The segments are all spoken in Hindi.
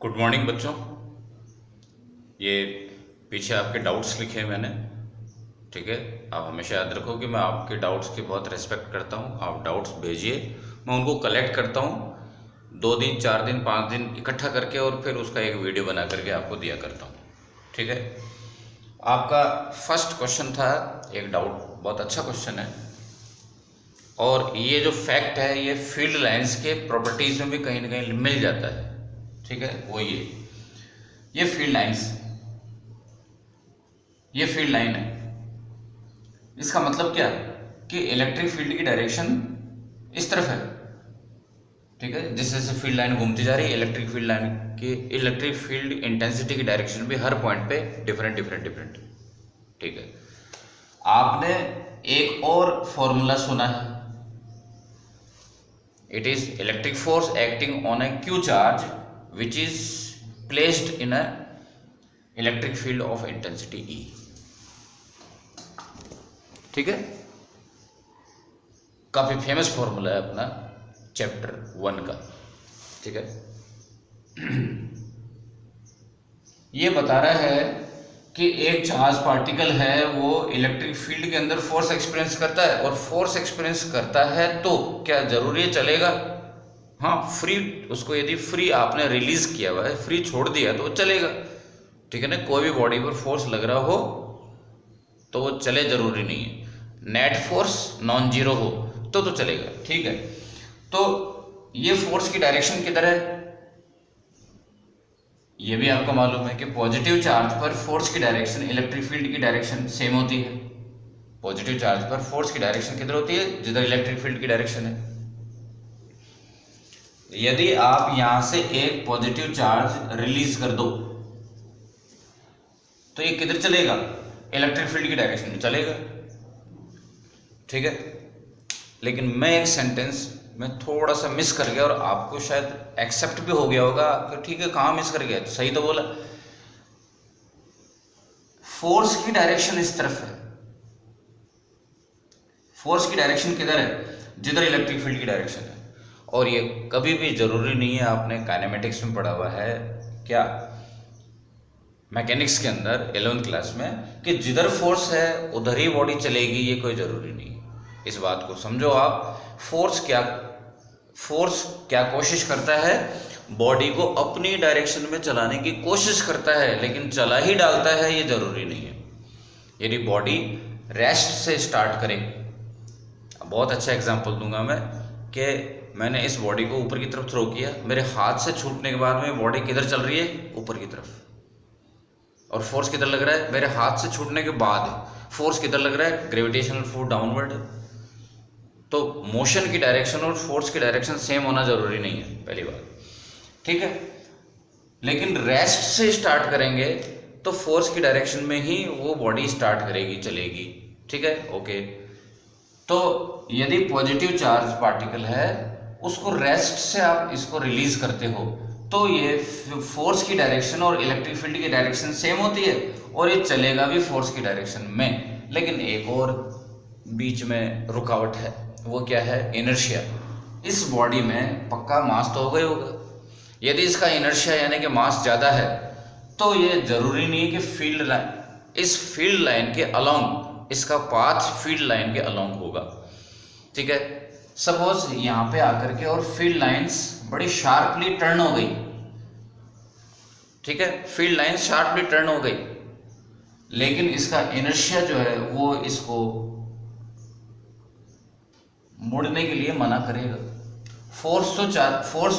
गुड मॉर्निंग बच्चों। ये पीछे आपके डाउट्स लिखे हैं मैंने, ठीक है। आप हमेशा याद रखो कि मैं आपके डाउट्स की बहुत रिस्पेक्ट करता हूँ। आप डाउट्स भेजिए, मैं उनको कलेक्ट करता हूँ 2 दिन 4 दिन 5 दिन इकट्ठा करके और फिर उसका एक वीडियो बना करके आपको दिया करता हूँ, ठीक है। आपका फर्स्ट क्वेश्चन था, एक डाउट, बहुत अच्छा क्वेश्चन है और ये जो फैक्ट है ये फील्ड लाइंस के प्रॉपर्टीज में भी कहीं ना कहीं मिल जाता है, ठीक है। वो ये फील्ड लाइन है। इसका मतलब क्या है कि इलेक्ट्रिक फील्ड की डायरेक्शन इस तरफ है, ठीक है। जैसे जैसे फील्ड लाइन घूमती जा रही है, इलेक्ट्रिक फील्ड इंटेंसिटी की डायरेक्शन भी हर पॉइंट पे डिफरेंट, ठीक है। आपने एक और फॉर्मूला सुना है, it is electric force acting on A Q charge which is placed in a electric field of intensity E, ठीक है। काफी फेमस फॉर्मूला है अपना चैप्टर 1 का, ठीक है। ये बता रहा है कि एक चार्ज पार्टिकल है वो इलेक्ट्रिक फील्ड के अंदर फोर्स एक्सपीरियंस करता है, और फोर्स एक्सपीरियंस करता है तो क्या जरूरी चलेगा? हाँ, फ्री, उसको यदि फ्री आपने रिलीज किया हुआ है, फ्री छोड़ दिया तो वो चलेगा, ठीक है ना। कोई भी बॉडी पर फोर्स लग रहा हो तो वो चले, जरूरी नहीं है। नेट फोर्स नॉन जीरो हो तो चलेगा, ठीक है। तो ये फोर्स की डायरेक्शन किधर है ये भी आपको मालूम है कि पॉजिटिव चार्ज पर फोर्स की डायरेक्शन इलेक्ट्रिक फील्ड की डायरेक्शन सेम होती है। पॉजिटिव चार्ज पर फोर्स की डायरेक्शन किधर होती है? जिधर इलेक्ट्रिक फील्ड की डायरेक्शन है। यदि आप यहां से एक पॉजिटिव चार्ज रिलीज कर दो तो ये किधर चलेगा? इलेक्ट्रिक फील्ड की डायरेक्शन में चलेगा, ठीक है। लेकिन मैं एक सेंटेंस में थोड़ा सा मिस कर गया और आपको शायद एक्सेप्ट भी हो गया होगा कि ठीक है, कहाँ मिस कर गया, तो सही तो बोला। फोर्स की डायरेक्शन इस तरफ है, फोर्स की डायरेक्शन किधर है? जिधर इलेक्ट्रिक फील्ड की डायरेक्शन है। और ये कभी भी जरूरी नहीं है, आपने काइनेमेटिक्स में पढ़ा हुआ है क्या, मैकेनिक्स के अंदर 11th क्लास में, कि जिधर फोर्स है उधर ही बॉडी चलेगी, ये कोई जरूरी नहीं है। इस बात को समझो आप। फोर्स क्या कोशिश करता है? बॉडी को अपनी डायरेक्शन में चलाने की कोशिश करता है, लेकिन चला ही डालता है, ये जरूरी नहीं है। यदि बॉडी रेस्ट से स्टार्ट करे, बहुत अच्छा एग्जांपल दूंगा मैं, कि मैंने इस बॉडी को ऊपर की तरफ थ्रो किया, मेरे हाथ से छूटने के बाद में बॉडी किधर चल रही है? ऊपर की तरफ। और फोर्स किधर लग रहा है? मेरे हाथ से छूटने के बाद फोर्स किधर लग रहा है? Gravitational force downward. तो मोशन की डायरेक्शन और फोर्स की डायरेक्शन सेम होना जरूरी नहीं है, पहली बात, ठीक है। लेकिन रेस्ट से स्टार्ट करेंगे तो फोर्स की डायरेक्शन में ही वो बॉडी स्टार्ट करेगी, चलेगी, ठीक है, ओके। तो यदि पॉजिटिव चार्ज पार्टिकल है, उसको रेस्ट से आप इसको रिलीज करते हो तो ये फोर्स की डायरेक्शन और इलेक्ट्रिक फील्ड की डायरेक्शन सेम होती है और ये चलेगा भी फोर्स की डायरेक्शन में। लेकिन एक और बीच में रुकावट है, वो क्या है? इनर्शिया। इस बॉडी में पक्का मास तो होगा ही होगा। यदि इसका इनर्शिया यानी कि मास ज्यादा है तो ये जरूरी नहीं है कि इस फील्ड लाइन के अलोंग, इसका पाथ फील्ड लाइन के अलोंग होगा, ठीक है। सपोज यहां पे आकर के और फील्ड लाइंस बड़ी शार्पली टर्न हो गई, ठीक है, फील्ड लाइन शार्पली टर्न हो गई, लेकिन इसका इनर्शिया जो है वो इसको मुड़ने के लिए मना करेगा। फोर्स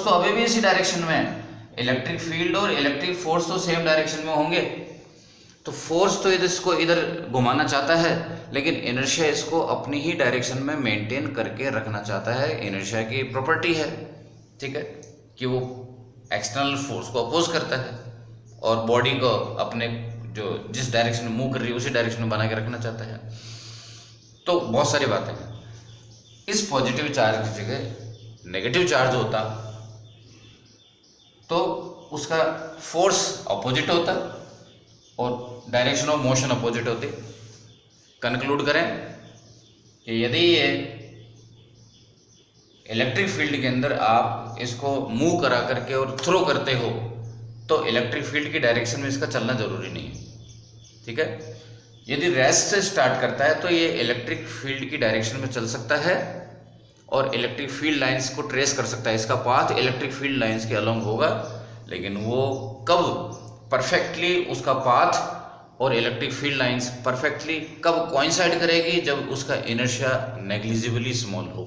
तो अभी भी इसी डायरेक्शन में है, इलेक्ट्रिक फील्ड और इलेक्ट्रिक फोर्स तो सेम डायरेक्शन में होंगे। तो फोर्स तो इसको इधर घुमाना चाहता है, लेकिन इनर्शिया इसको अपनी ही डायरेक्शन में मेंटेन करके रखना चाहता है। इनर्शिया की प्रॉपर्टी है, ठीक है, कि वो एक्सटर्नल फोर्स को अपोज करता है और बॉडी को अपने जो जिस डायरेक्शन में मूव कर रही है उसी डायरेक्शन में बना के रखना चाहता है। तो बहुत सारी बातें हैं। इस पॉजिटिव चार्ज की जगह नेगेटिव चार्ज होता तो उसका फोर्स अपोजिट होता और डायरेक्शन ऑफ मोशन अपोजिट होती। कंक्लूड करें कि यदि ये इलेक्ट्रिक फील्ड के अंदर आप इसको मूव करा करके और थ्रो करते हो तो इलेक्ट्रिक फील्ड की डायरेक्शन में इसका चलना जरूरी नहीं है, ठीक है। यदि रेस्ट से स्टार्ट करता है तो ये इलेक्ट्रिक फील्ड की डायरेक्शन में चल सकता है और इलेक्ट्रिक फील्ड लाइंस को ट्रेस कर सकता है, इसका पाथ इलेक्ट्रिक फील्ड लाइंस के अलोंग होगा। लेकिन वो कब परफेक्टली उसका पाथ और इलेक्ट्रिक फील्ड लाइंस परफेक्टली कब कोइंसाइड करेगी, जब उसका इनर्शिया नेग्लिजिबली स्मॉल हो,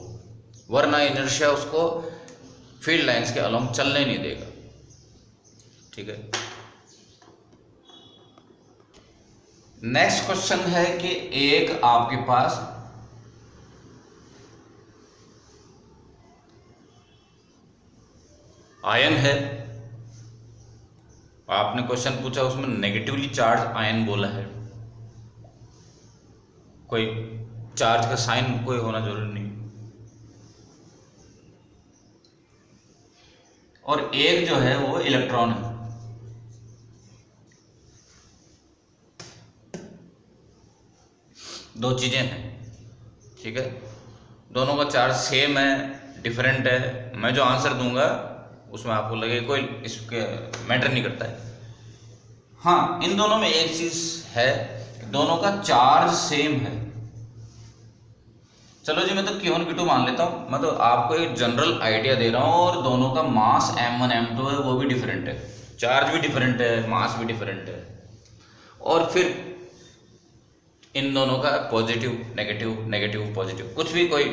वरना इनर्शिया उसको फील्ड लाइंस के अलोंग चलने नहीं देगा, ठीक है। नेक्स्ट क्वेश्चन है कि एक आपके पास आयन है, आपने क्वेश्चन पूछा उसमें नेगेटिवली चार्ज आयन बोला है, कोई चार्ज का साइन कोई होना जरूरी नहीं, और एक जो है वो इलेक्ट्रॉन है। दो चीजें हैं, ठीक है, दोनों का चार्ज सेम है डिफरेंट है, मैं जो आंसर दूंगा उसमें आपको लगे कोई इसके मैटर नहीं करता है। हाँ, इन दोनों में एक चीज है, दोनों का चार्ज सेम है। चलो जी, मैं तो Q1 Q2 मान लेता हूं, मैं तो आपको एक जनरल आइडिया दे रहा हूं, और दोनों का मास M1 M2 है, वो भी डिफरेंट है, चार्ज भी डिफरेंट है, मास भी डिफरेंट है, और फिर इन दोनों का पॉजिटिव नेगेटिव नेगेटिव पॉजिटिव कुछ भी कोई,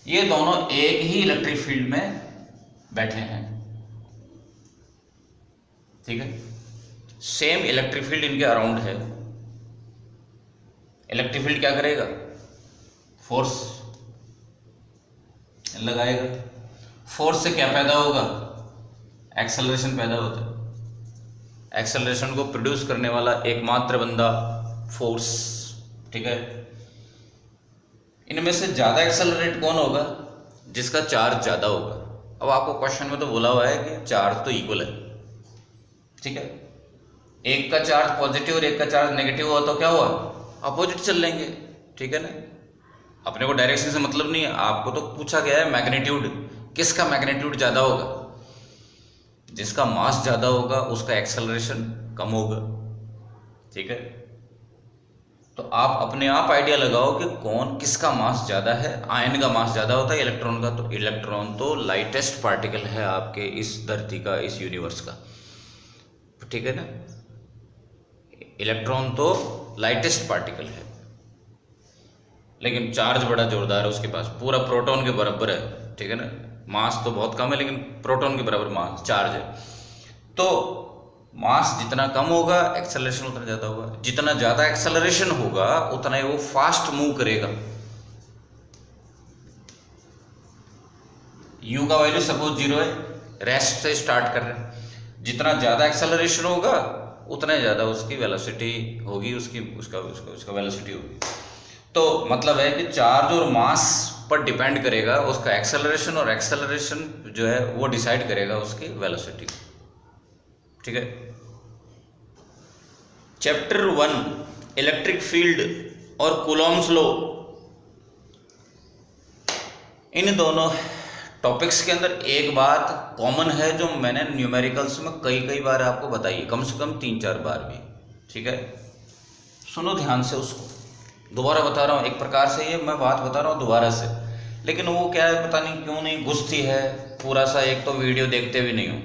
ये दोनों एक ही इलेक्ट्रिक फील्ड में बैठे हैं, ठीक है, सेम इलेक्ट्रिक फील्ड इनके अराउंड है। इलेक्ट्रिक फील्ड क्या करेगा, फोर्स लगाएगा, फोर्स से क्या पैदा होगा, एक्सेलरेशन पैदा होता है, एक्सेलरेशन को प्रोड्यूस करने वाला एकमात्र बंदा फोर्स, ठीक है। इनमें से ज्यादा एक्सेलरेट कौन होगा, जिसका चार्ज ज्यादा होगा। अब आपको क्वेश्चन में तो बोला हुआ है कि चार्ज तो इक्वल है, ठीक है, एक का चार्ज पॉजिटिव और एक का चार्ज नेगेटिव हुआ तो क्या हुआ, अपोजिट चल लेंगे, ठीक है ना। अपने को डायरेक्शन से मतलब नहीं है, आपको तो पूछा गया है मैग्नीट्यूड, किसका मैग्नीट्यूड ज्यादा होगा, जिसका मास ज्यादा होगा उसका एक्सेलरेशन कम होगा, ठीक है। तो आप अपने आप आइडिया लगाओ कि कौन किसका मास ज्यादा है। आयन का मास ज्यादा होता है इलेक्ट्रॉन का, तो इलेक्ट्रॉन तो लाइटेस्ट पार्टिकल है आपके इस धरती का, इस यूनिवर्स का, ठीक है ना। इलेक्ट्रॉन तो लाइटेस्ट पार्टिकल है, लेकिन चार्ज बड़ा जोरदार है उसके पास, पूरा प्रोटॉन के बराबर है, ठीक है ना। मास तो बहुत कम है लेकिन प्रोटॉन के बराबर मास चार्ज है। तो मास जितना कम होगा एक्सेलरेशन उतना ज्यादा होगा, जितना ज्यादा एक्सेलरेशन होगा उतना ही वो फास्ट मूव करेगा। u का वैल्यू सपोज 0 है, रेस्ट से स्टार्ट कर रहे हैं, जितना ज्यादा एक्सेलरेशन होगा उतना ज्यादा उसकी वेलोसिटी होगी, उसका वेलोसिटी होगी। तो मतलब है कि चार्ज और मास पर डिपेंड करेगा उसका एक्सेलरेशन, और एक्सेलरेशन जो है वो डिसाइड करेगा उसकी वेलोसिटी, ठीक है। चैप्टर 1 इलेक्ट्रिक फील्ड और कूलॉम्स लॉ, इन दोनों टॉपिक्स के अंदर एक बात कॉमन है जो मैंने न्यूमेरिकल्स में कई बार आपको बताई है, कम से कम 3-4 बार भी, ठीक है। सुनो ध्यान से उसको, दोबारा बता रहा हूँ, एक प्रकार से ये मैं बात बता रहा हूँ दोबारा से, लेकिन वो क्या है पता नहीं क्यों नहीं घुसती है पूरा सा, एक तो वीडियो देखते भी नहीं हो।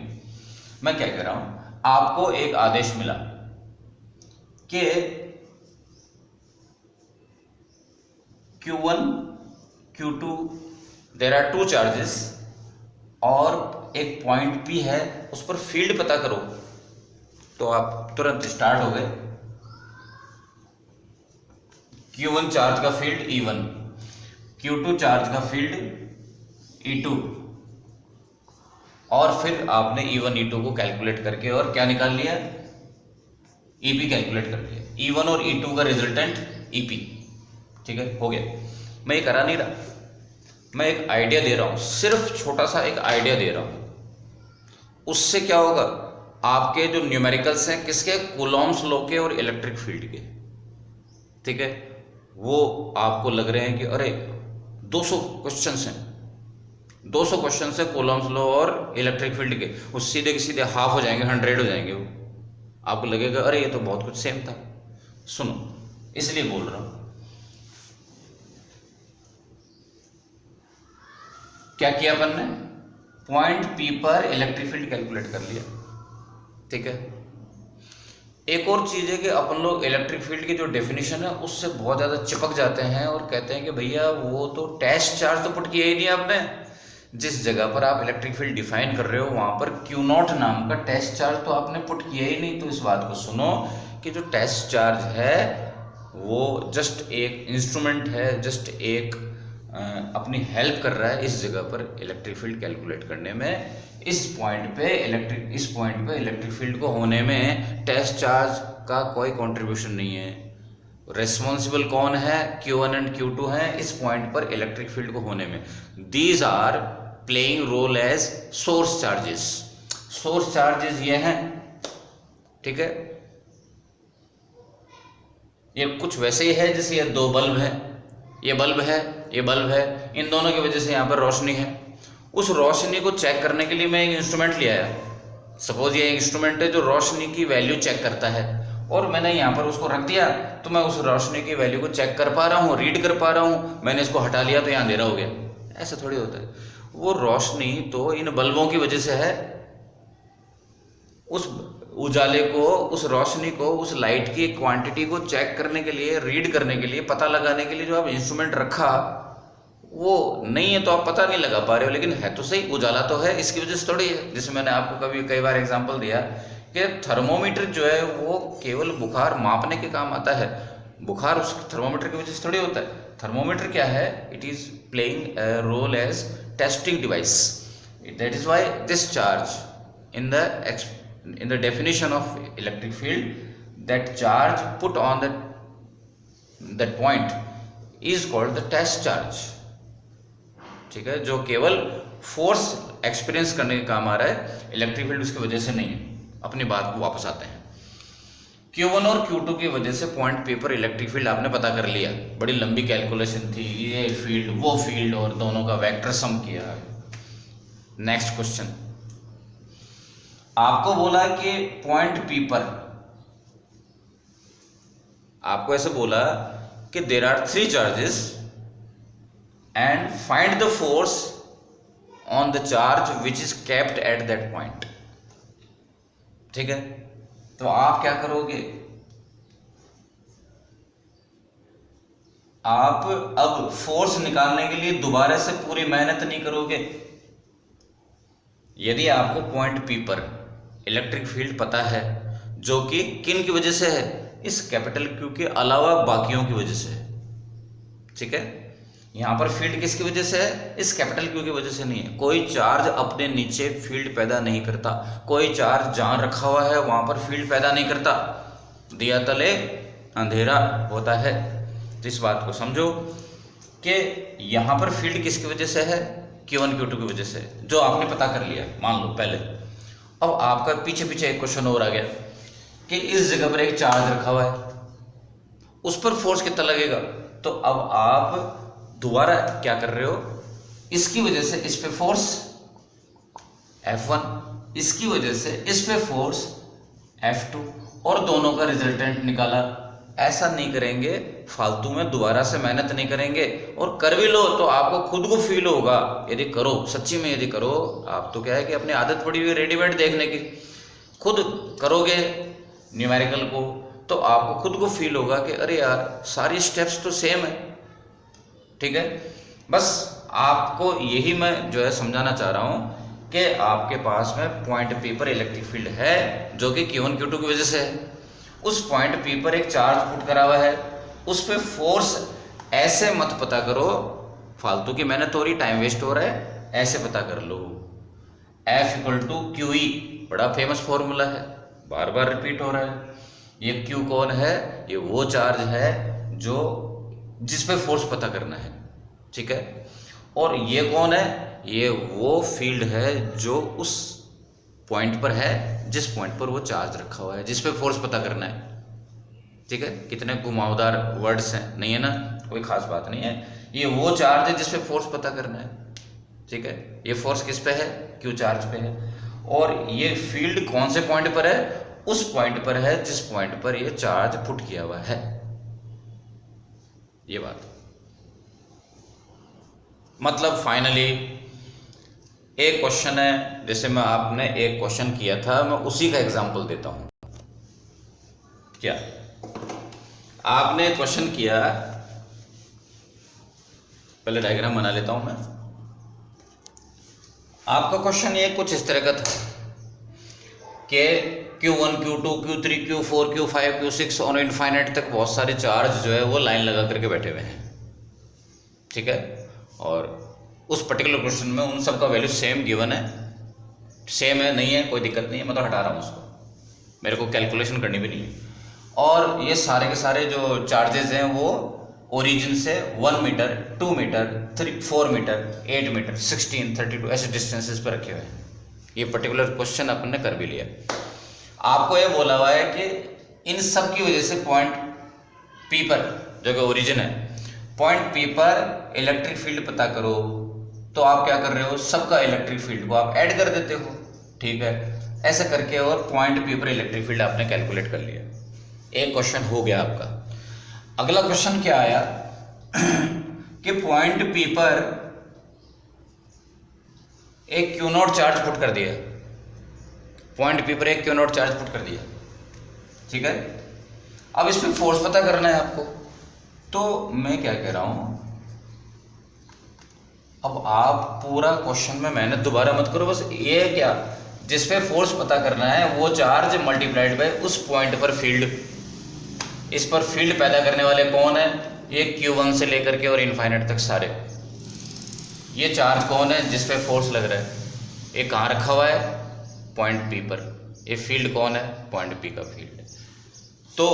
मैं क्या कह रहा हूँ, आपको एक आदेश मिला कि Q1 Q2 there are 2 charges, और एक पॉइंट P है, उस पर फील्ड पता करो। तो आप तुरंत स्टार्ट हो गए, Q1 चार्ज का फील्ड E1, Q2 चार्ज का फील्ड E2, और फिर आपने E1 E2 को कैलकुलेट करके और क्या निकाल लिया, EP कैलकुलेट कर लिया, E1 और E2 का रिजल्टेंट EP, ठीक है, हो गया। मैं ये करा नहीं रहा, मैं एक आइडिया दे रहा हूं, सिर्फ छोटा सा एक आइडिया दे रहा हूं। उससे क्या होगा, आपके जो न्यूमेरिकल्स हैं किसके, कूलॉम्स लॉ के और इलेक्ट्रिक फील्ड के, ठीक है, वो आपको लग रहे हैं कि अरे 200 क्वेश्चंस हैं, 200 क्वेश्चन से कूलम्स लॉ और इलेक्ट्रिक फील्ड के, वो सीधे के सीधे हाफ हो जाएंगे, 100 हो जाएंगे। वो आपको लगेगा अरे ये तो बहुत कुछ सेम था। सुनो, इसलिए बोल रहा हूं। क्या किया अपन ने, पॉइंट पी पर इलेक्ट्रिक फील्ड कैलकुलेट कर लिया, ठीक है। एक और चीज है कि अपन लोग इलेक्ट्रिक फील्ड की जो डेफिनेशन है उससे बहुत ज़्यादा चिपक जाते हैं और कहते हैं कि भैया वो तो टेस्ट चार्ज तो पुट किया ही नहीं आपने। जिस जगह पर आप इलेक्ट्रिक फील्ड डिफाइन कर रहे हो वहां पर क्यू नॉट नाम का टेस्ट चार्ज तो आपने पुट किया ही नहीं। तो इस बात को सुनो कि जो टेस्ट चार्ज है वो जस्ट एक इंस्ट्रूमेंट है, जस्ट एक अपनी हेल्प कर रहा है इस जगह पर इलेक्ट्रिक फील्ड कैलकुलेट करने में। इस पॉइंट पे इलेक्ट्रिक फील्ड को होने में टेस्ट चार्ज का कोई कंट्रीब्यूशन नहीं है। रेस्पॉन्सिबल कौन है, Q1 एंड Q2 हैं इस पॉइंट पर इलेक्ट्रिक फील्ड को होने में। These are playing role as source charges. Source charges ये हैं, ठीक है। ये कुछ वैसे ही है जैसे ये दो बल्ब है, ये बल्ब है, ये बल्ब है, इन दोनों की वजह से यहाँ पर रोशनी है। उस रोशनी को चेक करने के लिए मैं एक इंस्ट्रूमेंट ले आया। सपोज ये एक इंस्ट्रूमेंट है जो रोशनी की वैल्यू चेक करता है और मैंने यहाँ पर उसको रख दिया तो मैं उस रोशनी की वैल्यू को चेक कर पा रहा हूँ, रीड कर पा रहा हूँ। मैंने इसको हटा लिया तो यहाँ अंधेरा हो गया, ऐसा थोड़ी होता है। वो रोशनी तो इन बल्बों की वजह से है। उस उजाले को, उस रोशनी को, उस लाइट की क्वांटिटी को चेक करने के लिए, रीड करने के लिए, पता लगाने के लिए जो आप इंस्ट्रूमेंट रखा वो नहीं है तो आप पता नहीं लगा पा रहे हो, लेकिन है तो सही, उजाला तो है, इसकी वजह से थोड़ी है। जैसे मैंने आपको कई बार एग्जांपल दिया कि थर्मोमीटर जो है वो केवल बुखार मापने के काम आता है। बुखार उस थर्मोमीटर की वजह से थोड़ी होता है। थर्मोमीटर क्या है, it is playing a role as testing device. That is why this charge in the definition of electric field, that charge put on that point is called the test charge, ठीक है, जो केवल फोर्स एक्सपीरियंस करने का काम आ रहा है, इलेक्ट्रिक फील्ड उसकी वजह से नहीं है। अपनी बात को वापस आते हैं। Q1 और Q2 की वजह से पॉइंट पी पर इलेक्ट्रिक फील्ड आपने पता कर लिया, बड़ी लंबी कैलकुलेशन थी, ये फील्ड वो फील्ड और दोनों का वेक्टर सम किया। नेक्स्ट क्वेश्चन, आपको बोला कि पॉइंट पी पर, आपको ऐसे बोला कि there are 3 charges and find the force on the charge which is kept at that point, ठीक है। तो आप क्या करोगे, आप अब फोर्स निकालने के लिए दोबारा से पूरी मेहनत नहीं करोगे। यदि आपको पॉइंट पी पर इलेक्ट्रिक फील्ड पता है जो कि किन की वजह से है, इस कैपिटल क्यू के अलावा बाकियों की वजह से है, ठीक है। यहां पर फील्ड किसकी वजह से है, इस कैपिटल क्यू की वजह से नहीं है। कोई चार्ज अपने नीचे फील्ड पैदा नहीं करता, कोई चार्ज जहां रखा हुआ है वहां पर फील्ड पैदा नहीं करता। दिया तले अंधेरा होता है। तो इस बात को समझो कि यहां पर फील्ड किसकी वजह से है, Q1 Q2 की वजह से, जो आपने पता कर लिया मान लो पहले। अब आपका पीछे पीछे एक क्वेश्चन और आ गया कि इस जगह पर एक चार्ज रखा हुआ है, उस पर फोर्स कितना लगेगा। तो अब आप दोबारा क्या कर रहे हो, इसकी वजह से इस पे फोर्स F1, इसकी वजह से इस पे फोर्स F2 और दोनों का रिजल्टेंट निकाला। ऐसा नहीं करेंगे, फालतू में दोबारा से मेहनत नहीं करेंगे। और कर भी लो तो आपको खुद को फील होगा, यदि करो सच्ची में, यदि करो, आप तो क्या है कि अपनी आदत पड़ी हुई रेडीमेड देखने की, खुद करोगे न्यूमेरिकल को तो आपको खुद को फील होगा कि अरे यार सारी स्टेप्स तो सेम है, ठीक है। बस आपको यही मैं जो है समझाना चाह रहा हूं कि आपके पास में पॉइंट पी पर इलेक्ट्रिक फील्ड है जो कि Q1 Q2 की वजह से है। उस पॉइंट पी पर एक चार्ज पुट करा हुआ है, उस पर फोर्स ऐसे मत पता करो, फालतू की मेहनत हो रही, टाइम वेस्ट हो रहा है, ऐसे पता कर लो। F = QE बड़ा फेमस फॉर्मूला है, बार बार रिपीट हो रहा है। ये Q कौन है, ये वो चार्ज है जो जिस पे फोर्स पता करना है, ठीक है। और ये कौन है, ये वो फील्ड है जो उस पॉइंट पर है जिस पॉइंट पर वो चार्ज रखा हुआ है, जिस पे फोर्स पता करना है, ठीक है। कितने घुमावदार वर्ड्स हैं, नहीं है ना, कोई खास बात नहीं है। ये वो चार्ज है जिस पे फोर्स पता करना है, ठीक है, ये फोर्स किस पे है, क्यू चार्ज पे है, और ये फील्ड कौन से पॉइंट पर है, उस पॉइंट पर है जिस पॉइंट पर ये चार्ज पुट किया हुआ है। ये बात मतलब फाइनली एक क्वेश्चन है, जैसे मैं आपने एक क्वेश्चन किया था, मैं उसी का एग्जांपल देता हूं। क्या आपने क्वेश्चन किया, पहले डायग्राम बना लेता हूं मैं। आपका क्वेश्चन ये कुछ इस तरह का था कि Q1, Q2, Q3, Q4, Q5, Q6 और इनफाइनाइट तक बहुत सारे चार्ज जो है वो लाइन लगा करके बैठे हुए हैं, ठीक है, और उस पर्टिकुलर क्वेश्चन में उन सब का वैल्यू सेम गिवन है, सेम है, नहीं है कोई दिक्कत नहीं है, मैं तो हटा रहा हूँ उसको, मेरे को कैलकुलेशन करनी भी नहीं है। और ये सारे के सारे जो चार्जेस हैं वो ओरिजिन से 1 मीटर, 2 मीटर, 4 मीटर, 8 मीटर, 16, 32 ऐसे डिस्टेंसेस पर रखे हुए हैं। ये पर्टिकुलर क्वेश्चन अपन ने कर भी लिया। आपको ये बोला हुआ है कि इन सब की वजह से पॉइंट पी पर, जो कि ओरिजिन है, पॉइंट पी पर इलेक्ट्रिक फील्ड पता करो। तो आप क्या कर रहे हो, सबका इलेक्ट्रिक फील्ड को आप ऐड कर देते हो, ठीक है, ऐसे करके, और पॉइंट पी पर इलेक्ट्रिक फील्ड आपने कैलकुलेट कर लिया। एक क्वेश्चन हो गया आपका। अगला क्वेश्चन क्या आया कि पॉइंट पी पर एक क्यू नॉट चार्ज पुट कर दिया, पॉइंट पी पर एक क्यू नॉट चार्ज पुट कर दिया, ठीक है। अब इस पे फोर्स पता करना है आपको। तो मैं क्या कह रहा हूं, अब आप पूरा क्वेश्चन में मेहनत दोबारा मत करो, बस ये क्या, जिस पे फोर्स पता करना है वो चार्ज मल्टीप्लाइड बाय उस पॉइंट पर फील्ड। इस पर फील्ड पैदा करने वाले कौन है, ये Q1 से लेकर के और इनफाइनाइट तक सारे। ये चार्ज कौन है जिस पे फोर्स लग रहा है, ये कहाँ रखा हुआ है, पॉइंट पी पर। ये फील्ड कौन है, पॉइंट पी का फील्ड है। तो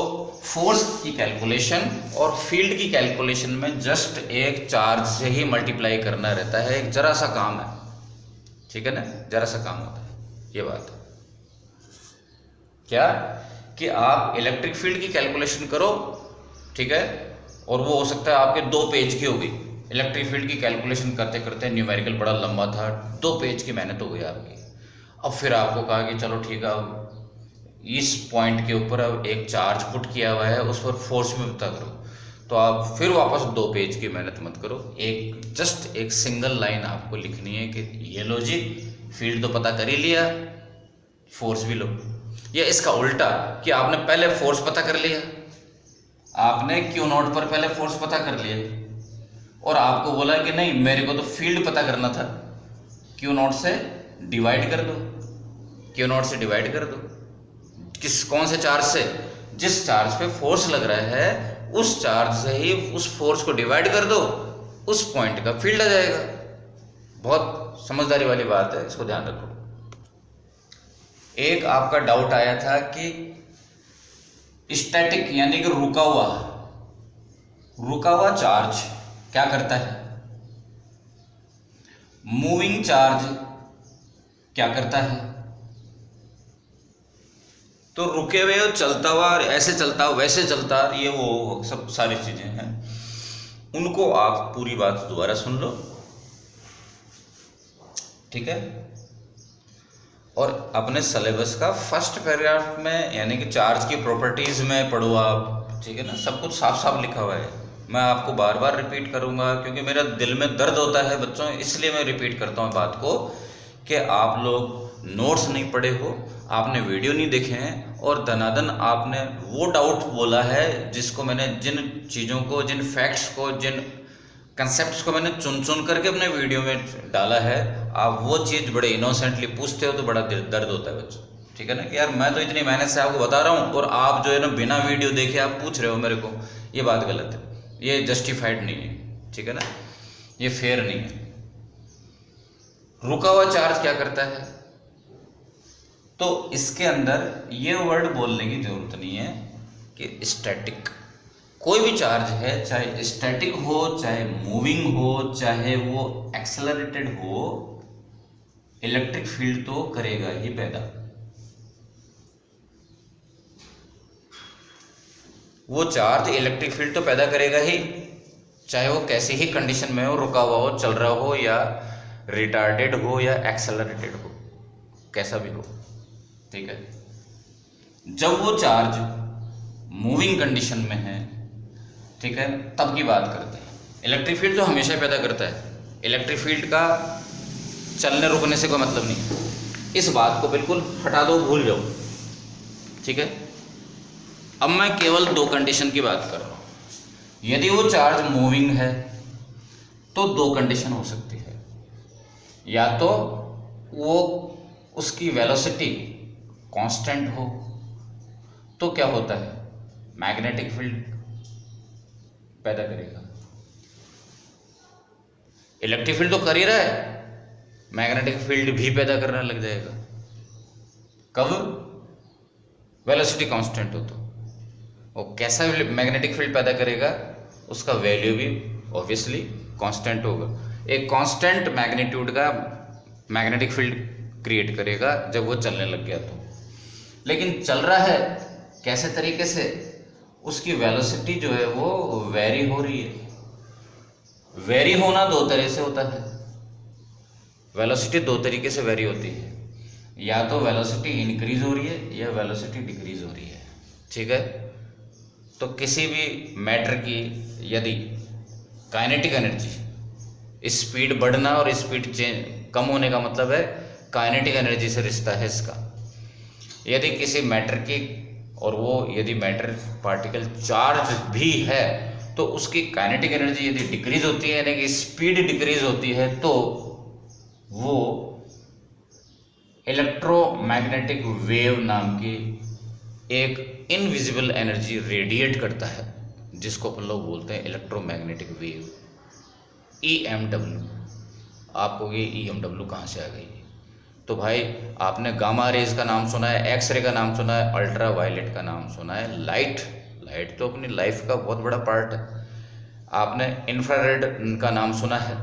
फोर्स की कैलकुलेशन और फील्ड की कैलकुलेशन में जस्ट एक चार्ज से ही मल्टीप्लाई करना रहता है, एक जरा सा काम है, ठीक है ना, जरा सा काम होता है। ये बात क्या कि आप इलेक्ट्रिक फील्ड की कैलकुलेशन करो, ठीक है, और वो हो सकता है आपके 2 पेज की होगी। इलेक्ट्रिक फील्ड की कैलकुलेशन करते करते न्यूमेरिकल बड़ा लंबा था, 2 पेज की मेहनत हो गई आपकी। अब फिर आपको कहा कि चलो ठीक है, अब इस पॉइंट के ऊपर अब एक चार्ज पुट किया हुआ है, उस पर फोर्स भी पता करो। तो आप फिर वापस 2 पेज की मेहनत मत करो, एक जस्ट एक सिंगल लाइन आपको लिखनी है कि ये लो जी, फील्ड तो पता कर ही लिया, फोर्स भी लो। या इसका उल्टा कि आपने पहले फोर्स पता कर लिया, आपने क्यू नॉट पर पहले फोर्स पता कर लिया, और आपको बोला कि नहीं मेरे को तो फील्ड पता करना था, क्यू नॉट से डिवाइड कर दो, क्यू नॉट से डिवाइड कर दो। कौन से चार्ज से, जिस चार्ज पे फोर्स लग रहा है उस चार्ज से ही उस फोर्स को डिवाइड कर दो, उस पॉइंट का फील्ड आ जाएगा। बहुत समझदारी वाली बात है, इसको ध्यान रखो। एक आपका डाउट आया था कि स्टैटिक यानी कि रुका हुआ चार्ज क्या करता है, मूविंग चार्ज क्या करता है। तो रुके हुए और चलता हुआ, ऐसे चलता वैसे चलता, ये वो सब सारी चीजें हैं, उनको आप पूरी बात दोबारा सुन लो, ठीक है। और अपने सिलेबस का फर्स्ट पैराग्राफ में यानी कि चार्ज की प्रॉपर्टीज में पढ़ो आप, ठीक है ना, सब कुछ साफ साफ लिखा हुआ है। मैं आपको बार बार रिपीट करूंगा क्योंकि मेरा दिल में दर्द होता है बच्चों, इसलिए मैं रिपीट करता हूँ बात को कि आप लोग नोट्स नहीं पढ़े हो, आपने वीडियो नहीं देखे हैं, और दनादन आपने वो डाउट बोला है जिसको मैंने, जिन चीज़ों को, जिन फैक्ट्स को, जिन कंसेप्ट्स को मैंने चुन करके अपने वीडियो में डाला है, आप वो चीज़ बड़े इनोसेंटली पूछते हो तो बड़ा दर्द होता है बच्चों, ठीक है ना, कि यार मैं तो इतनी मेहनत से आपको बता रहा हूँ और आप जो है ना बिना वीडियो देखे आप पूछ रहे हो मेरे को, ये बात गलत है, ये जस्टिफाइड नहीं है, ठीक है ना, ये फेयर नहीं है। रुका हुआ चार्ज क्या करता है, तो इसके अंदर ये वर्ड बोलने की जरूरत नहीं है कि स्टैटिक। कोई भी चार्ज है, चाहे स्टैटिक हो, चाहे मूविंग हो, चाहे वो एक्सेलरेटेड हो, इलेक्ट्रिक फील्ड तो करेगा ही पैदा। वो चार्ज इलेक्ट्रिक फील्ड तो पैदा करेगा ही, चाहे वो कैसी ही कंडीशन में हो, रुका हुआ हो, चल रहा हो, या रिटार्डेड हो या एक्सेलरेटेड हो, कैसा भी हो, ठीक है। जब वो चार्ज मूविंग कंडीशन में है, ठीक है, तब की बात करते हैं। इलेक्ट्रिक फील्ड तो हमेशा पैदा करता है, इलेक्ट्रिक फील्ड का चलने रुकने से कोई मतलब नहीं, इस बात को बिल्कुल हटा दो, भूल जाओ, ठीक है। अब मैं केवल दो कंडीशन की बात कर रहा हूँ। यदि वो चार्ज मूविंग है तो दो कंडीशन हो सकती है, या तो वो उसकी वेलोसिटी कांस्टेंट हो, तो क्या होता है, मैग्नेटिक फील्ड पैदा करेगा। इलेक्ट्रिक फील्ड तो कर ही रहा है, मैग्नेटिक फील्ड भी पैदा करने लग जाएगा। कब, वेलोसिटी कांस्टेंट हो तो। वो कैसा मैग्नेटिक फील्ड पैदा करेगा, उसका वैल्यू भी ऑब्वियसली कांस्टेंट होगा। एक कांस्टेंट मैग्नीट्यूड का मैग्नेटिक फील्ड क्रिएट करेगा जब वो चलने लग गया तो। लेकिन चल रहा है कैसे तरीके से, उसकी वेलोसिटी जो है वो वेरी हो रही है। वेरी होना दो तरह से होता है, वेलोसिटी दो तरीके से वेरी होती है, या तो वेलोसिटी इंक्रीज हो रही है या वेलोसिटी डिक्रीज हो रही है, ठीक है। तो किसी भी मैटर की यदि काइनेटिक एनर्जी, स्पीड बढ़ना और स्पीड चेंज कम होने का मतलब है काइनेटिक एनर्जी से रिश्ता है इसका। यदि किसी मैटर की, और वो यदि मैटर पार्टिकल चार्ज भी है, तो उसकी काइनेटिक एनर्जी यदि डिक्रीज होती है, यानी कि स्पीड डिक्रीज होती है, तो वो इलेक्ट्रोमैग्नेटिक वेव नाम की एक इनविजिबल एनर्जी रेडिएट करता है, जिसको अपन लोग बोलते हैं इलेक्ट्रोमैग्नेटिक वेव, EMW। आपको ये EMW कहाँ से आ गई? तो भाई आपने गामा रेज का नाम सुना है, एक्सरे का नाम सुना है, अल्ट्रा वायलेट का नाम सुना है, लाइट तो अपनी लाइफ का बहुत बड़ा पार्ट है। आपने इंफ्रारेड का नाम सुना है,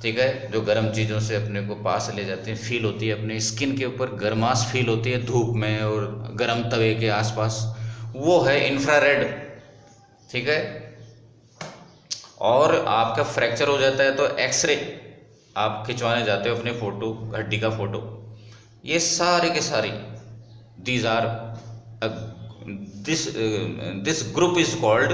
ठीक है, जो गर्म चीज़ों से अपने को पास ले जाते हैं, फील होती है अपने स्किन के ऊपर, गर्माश फील होती है धूप में और गर्म तवे के आसपास, वो है इंफ्रारेड, ठीक है। और आपका फ्रैक्चर हो जाता है तो एक्सरे आप खिंचवाने जाते हो अपने फोटो, हड्डी का फोटो, ये सारे के सारी these are this group is called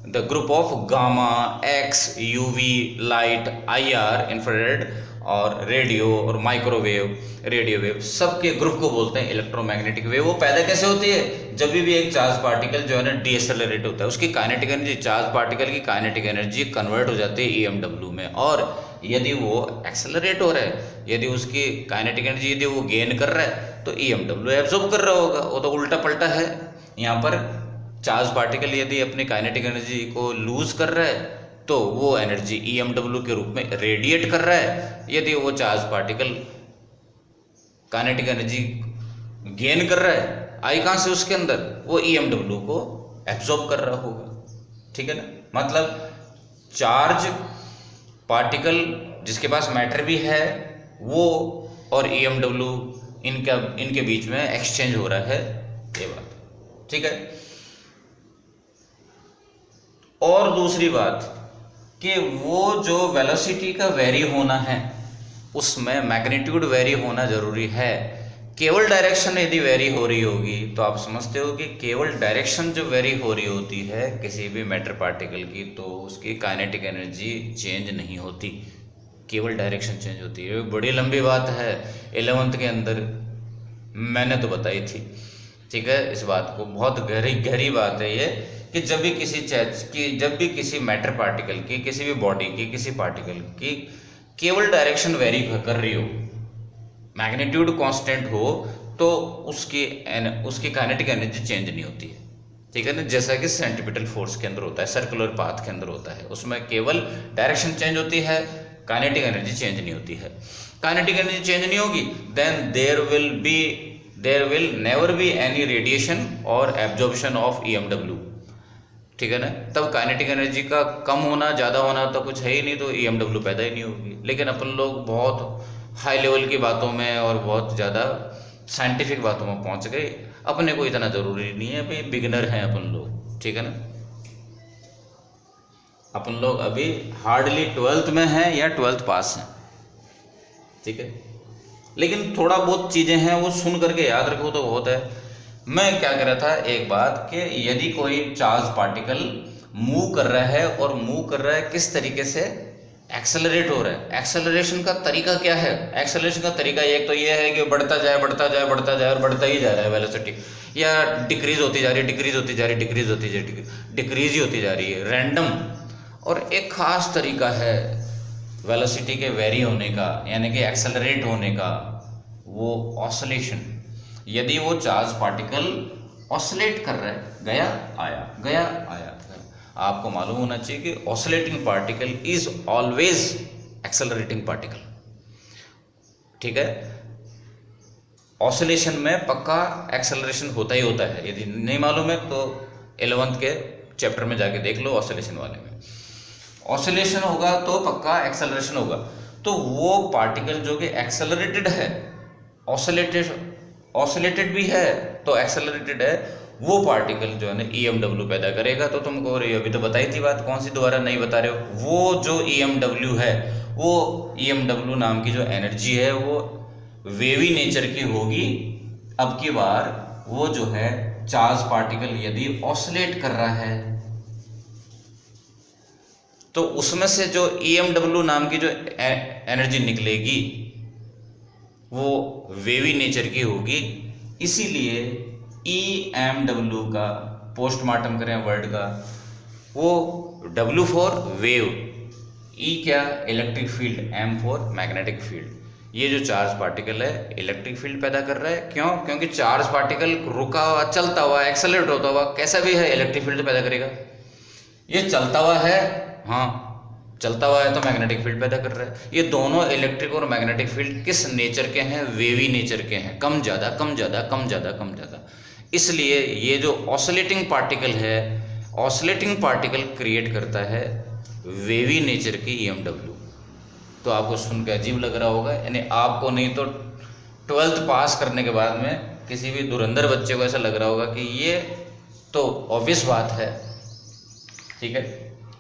the group of gamma, X, UV light, IR infrared, और रेडियो और माइक्रोवेव, रेडियो वेव, सबके ग्रुप को बोलते हैं इलेक्ट्रोमैग्नेटिक वेव। वो पैदा कैसे होती है, जब भी एक चार्ज पार्टिकल जो है ना डीएसेलरेट होता है, उसकी काइनेटिक एनर्जी, चार्ज पार्टिकल की काइनेटिक एनर्जी कन्वर्ट हो जाती है EMW में। और यदि वो एक्सेलरेट हो रहा है, यदि उसकी काइनेटिक एनर्जी यदि वो गेन कर रहा है, तो EMW एब्जॉर्ब कर रहा होगा। वो तो उल्टा पलटा है। यहाँ पर चार्ज पार्टिकल यदि अपनी काइनेटिक एनर्जी को लूज कर रहा है, तो वो एनर्जी EMW के रूप में रेडिएट कर रहा है। यदि वो charge particle kinetic energy gain कर रहा है, आई कहाँ से उसके अंदर, वो EMW को एब्जॉर्ब कर रहा होगा, ठीक है ना। मतलब चार्ज पार्टिकल जिसके पास मैटर भी है वो और EMW इनके बीच में एक्सचेंज हो रहा है, ये बात, ठीक है। और दूसरी बात कि वो जो वेलोसिटी का वेरी होना है, उसमें मैग्नीट्यूड वेरी होना जरूरी है। केवल डायरेक्शन यदि वेरी हो रही होगी तो आप समझते हो कि केवल डायरेक्शन जो वेरी हो रही होती है किसी भी मैटर पार्टिकल की, तो उसकी काइनेटिक एनर्जी चेंज नहीं होती, केवल डायरेक्शन चेंज होती है। बड़ी लंबी बात है, 11th के अंदर मैंने तो बताई थी, ठीक है। इस बात को बहुत गहरी बात है ये, कि जब भी किसी मैटर पार्टिकल की, किसी भी बॉडी की, किसी पार्टिकल की केवल डायरेक्शन वेरी कर रही हो, मैग्नीट्यूड कांस्टेंट हो, तो उसकी काइनेटिक एनर्जी चेंज नहीं होती है, ठीक है ना। जैसा कि सेंट्रीपिटल फोर्स के अंदर होता है, सर्कुलर पाथ के अंदर होता है, उसमें केवल डायरेक्शन चेंज होती है, काइनेटिक एनर्जी चेंज नहीं होती है। काइनेटिक एनर्जी चेंज नहीं होगी, then there will never be any radiation और एब्जॉर्प्शन ऑफ EMW, ठीक है ना। तब काइनेटिक एनर्जी का कम होना, ज़्यादा होना तो कुछ है ही नहीं, तो EMW पैदा ही नहीं होगी। लेकिन अपन लोग बहुत हाई लेवल की बातों में और बहुत ज़्यादा साइंटिफिक बातों में पहुंच गए, अपने को इतना ज़रूरी नहीं है, अभी बिगिनर हैं अपन लोग, ठीक है ना। अपन लोग अभी हार्डली 12th में हैं या 12th पास हैं, ठीक है, लेकिन थोड़ा बहुत चीज़ें हैं वो सुन करके याद रखो तो बहुत है। मैं क्या कह रहा था एक बात कि यदि कोई चार्ज पार्टिकल मूव कर रहा है और मूव कर रहा है किस तरीके से, एक्सेलरेट हो रहा है, एक्सेलरेशन का तरीका क्या है? एक्सेलरेशन का तरीका एक तो ये है कि बढ़ता जाए बढ़ता जाए बढ़ता जाए और बढ़ता ही जा रहा है वेलोसिटी, या डिक्रीज होती जा रही है, डिक्रीज होती जा रही है, डिक्रीज होती जा रही है, डिक्रीज ही होती जा रही है, रैंडम। और एक खास तरीका है वेलोसिटी के वेरी होने का, यानी कि एक्सेलरेट होने का, वो ऑसिलेशन। यदि वो चार्ज पार्टिकल ऑसिलेट कर रहा है, गया आया गया आया, आपको मालूम होना चाहिए कि oscillating particle is always accelerating particle. ठीक है, ऑसिलेशन में पक्का एक्सेलरेशन होता ही होता है। यदि नहीं मालूम है तो 11th के चैप्टर में जाके देख लो, ऑसिलेशन वाले में ऑसिलेशन होगा तो पक्का एक्सेलरेशन होगा। तो वो पार्टिकल जो कि एक्सेलरेटेड है, ऑसिलेटेड भी है तो एक्सेलरेटेड है, वो पार्टिकल जो है ना EMW पैदा करेगा। तो तुमको अभी तो बताई थी बात, कौन सी दोबारा नहीं बता रहे हो? वो जो EMW है, वो EMW नाम की जो एनर्जी है वो वेवी नेचर की होगी। अब की बार वो जो है चार्ज पार्टिकल यदि ऑसिलेट कर रहा है तो उसमें से जो EMW नाम की जो एनर्जी निकलेगी वो वेवी नेचर की होगी। इसीलिए EMW का पोस्टमार्टम करें वर्ड का, वो W फॉर वेव, E क्या electric field, M for magnetic field. ये जो चार्ज पार्टिकल है इलेक्ट्रिक फील्ड पैदा कर रहा है। क्यों? क्योंकि चार्ज पार्टिकल रुका हुआ, चलता हुआ, एक्सेलरेट होता हुआ कैसा भी है इलेक्ट्रिक फील्ड पैदा करेगा। ये चलता हुआ है, हाँ चलता हुआ है तो मैग्नेटिक फील्ड पैदा कर रहा है। ये दोनों इलेक्ट्रिक और मैग्नेटिक फील्ड किस नेचर के हैं? वेवी नेचर के हैं, कम ज़्यादा कम ज़्यादा कम ज़्यादा कम ज़्यादा। इसलिए ये जो ऑसिलेटिंग पार्टिकल है, ऑसिलेटिंग पार्टिकल क्रिएट करता है वेवी नेचर की EMW। तो आपको सुन के अजीब लग रहा होगा, यानी आपको नहीं तो 12th पास करने के बाद में किसी भी धुरंधर बच्चे को ऐसा लग रहा होगा कि ये तो ऑब्वियस बात है। ठीक है,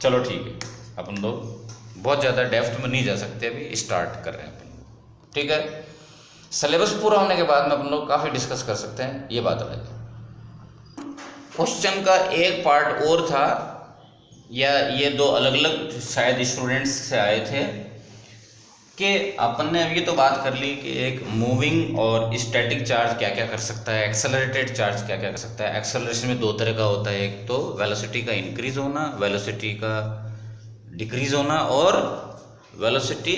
चलो ठीक है, अपन लोग बहुत ज़्यादा डेप्थ में नहीं जा सकते, अभी स्टार्ट कर रहे हैं अपन। ठीक है, सिलेबस पूरा होने के बाद में अपन लोग काफ़ी डिस्कस कर सकते हैं, ये बात अलग है। क्वेश्चन का एक पार्ट और था, या ये दो अलग अलग शायद स्टूडेंट्स से आए थे कि अपन ने अभी तो बात कर ली कि एक मूविंग और स्टैटिक चार्ज क्या क्या कर सकता है, एक्सेलरेटेड चार्ज क्या क्या कर सकता है। एक्सेलरेशन में दो तरह का होता है, एक तो वेलोसिटी का इंक्रीज होना, वेलोसिटी का डिक्रीज होना, और वेलोसिटी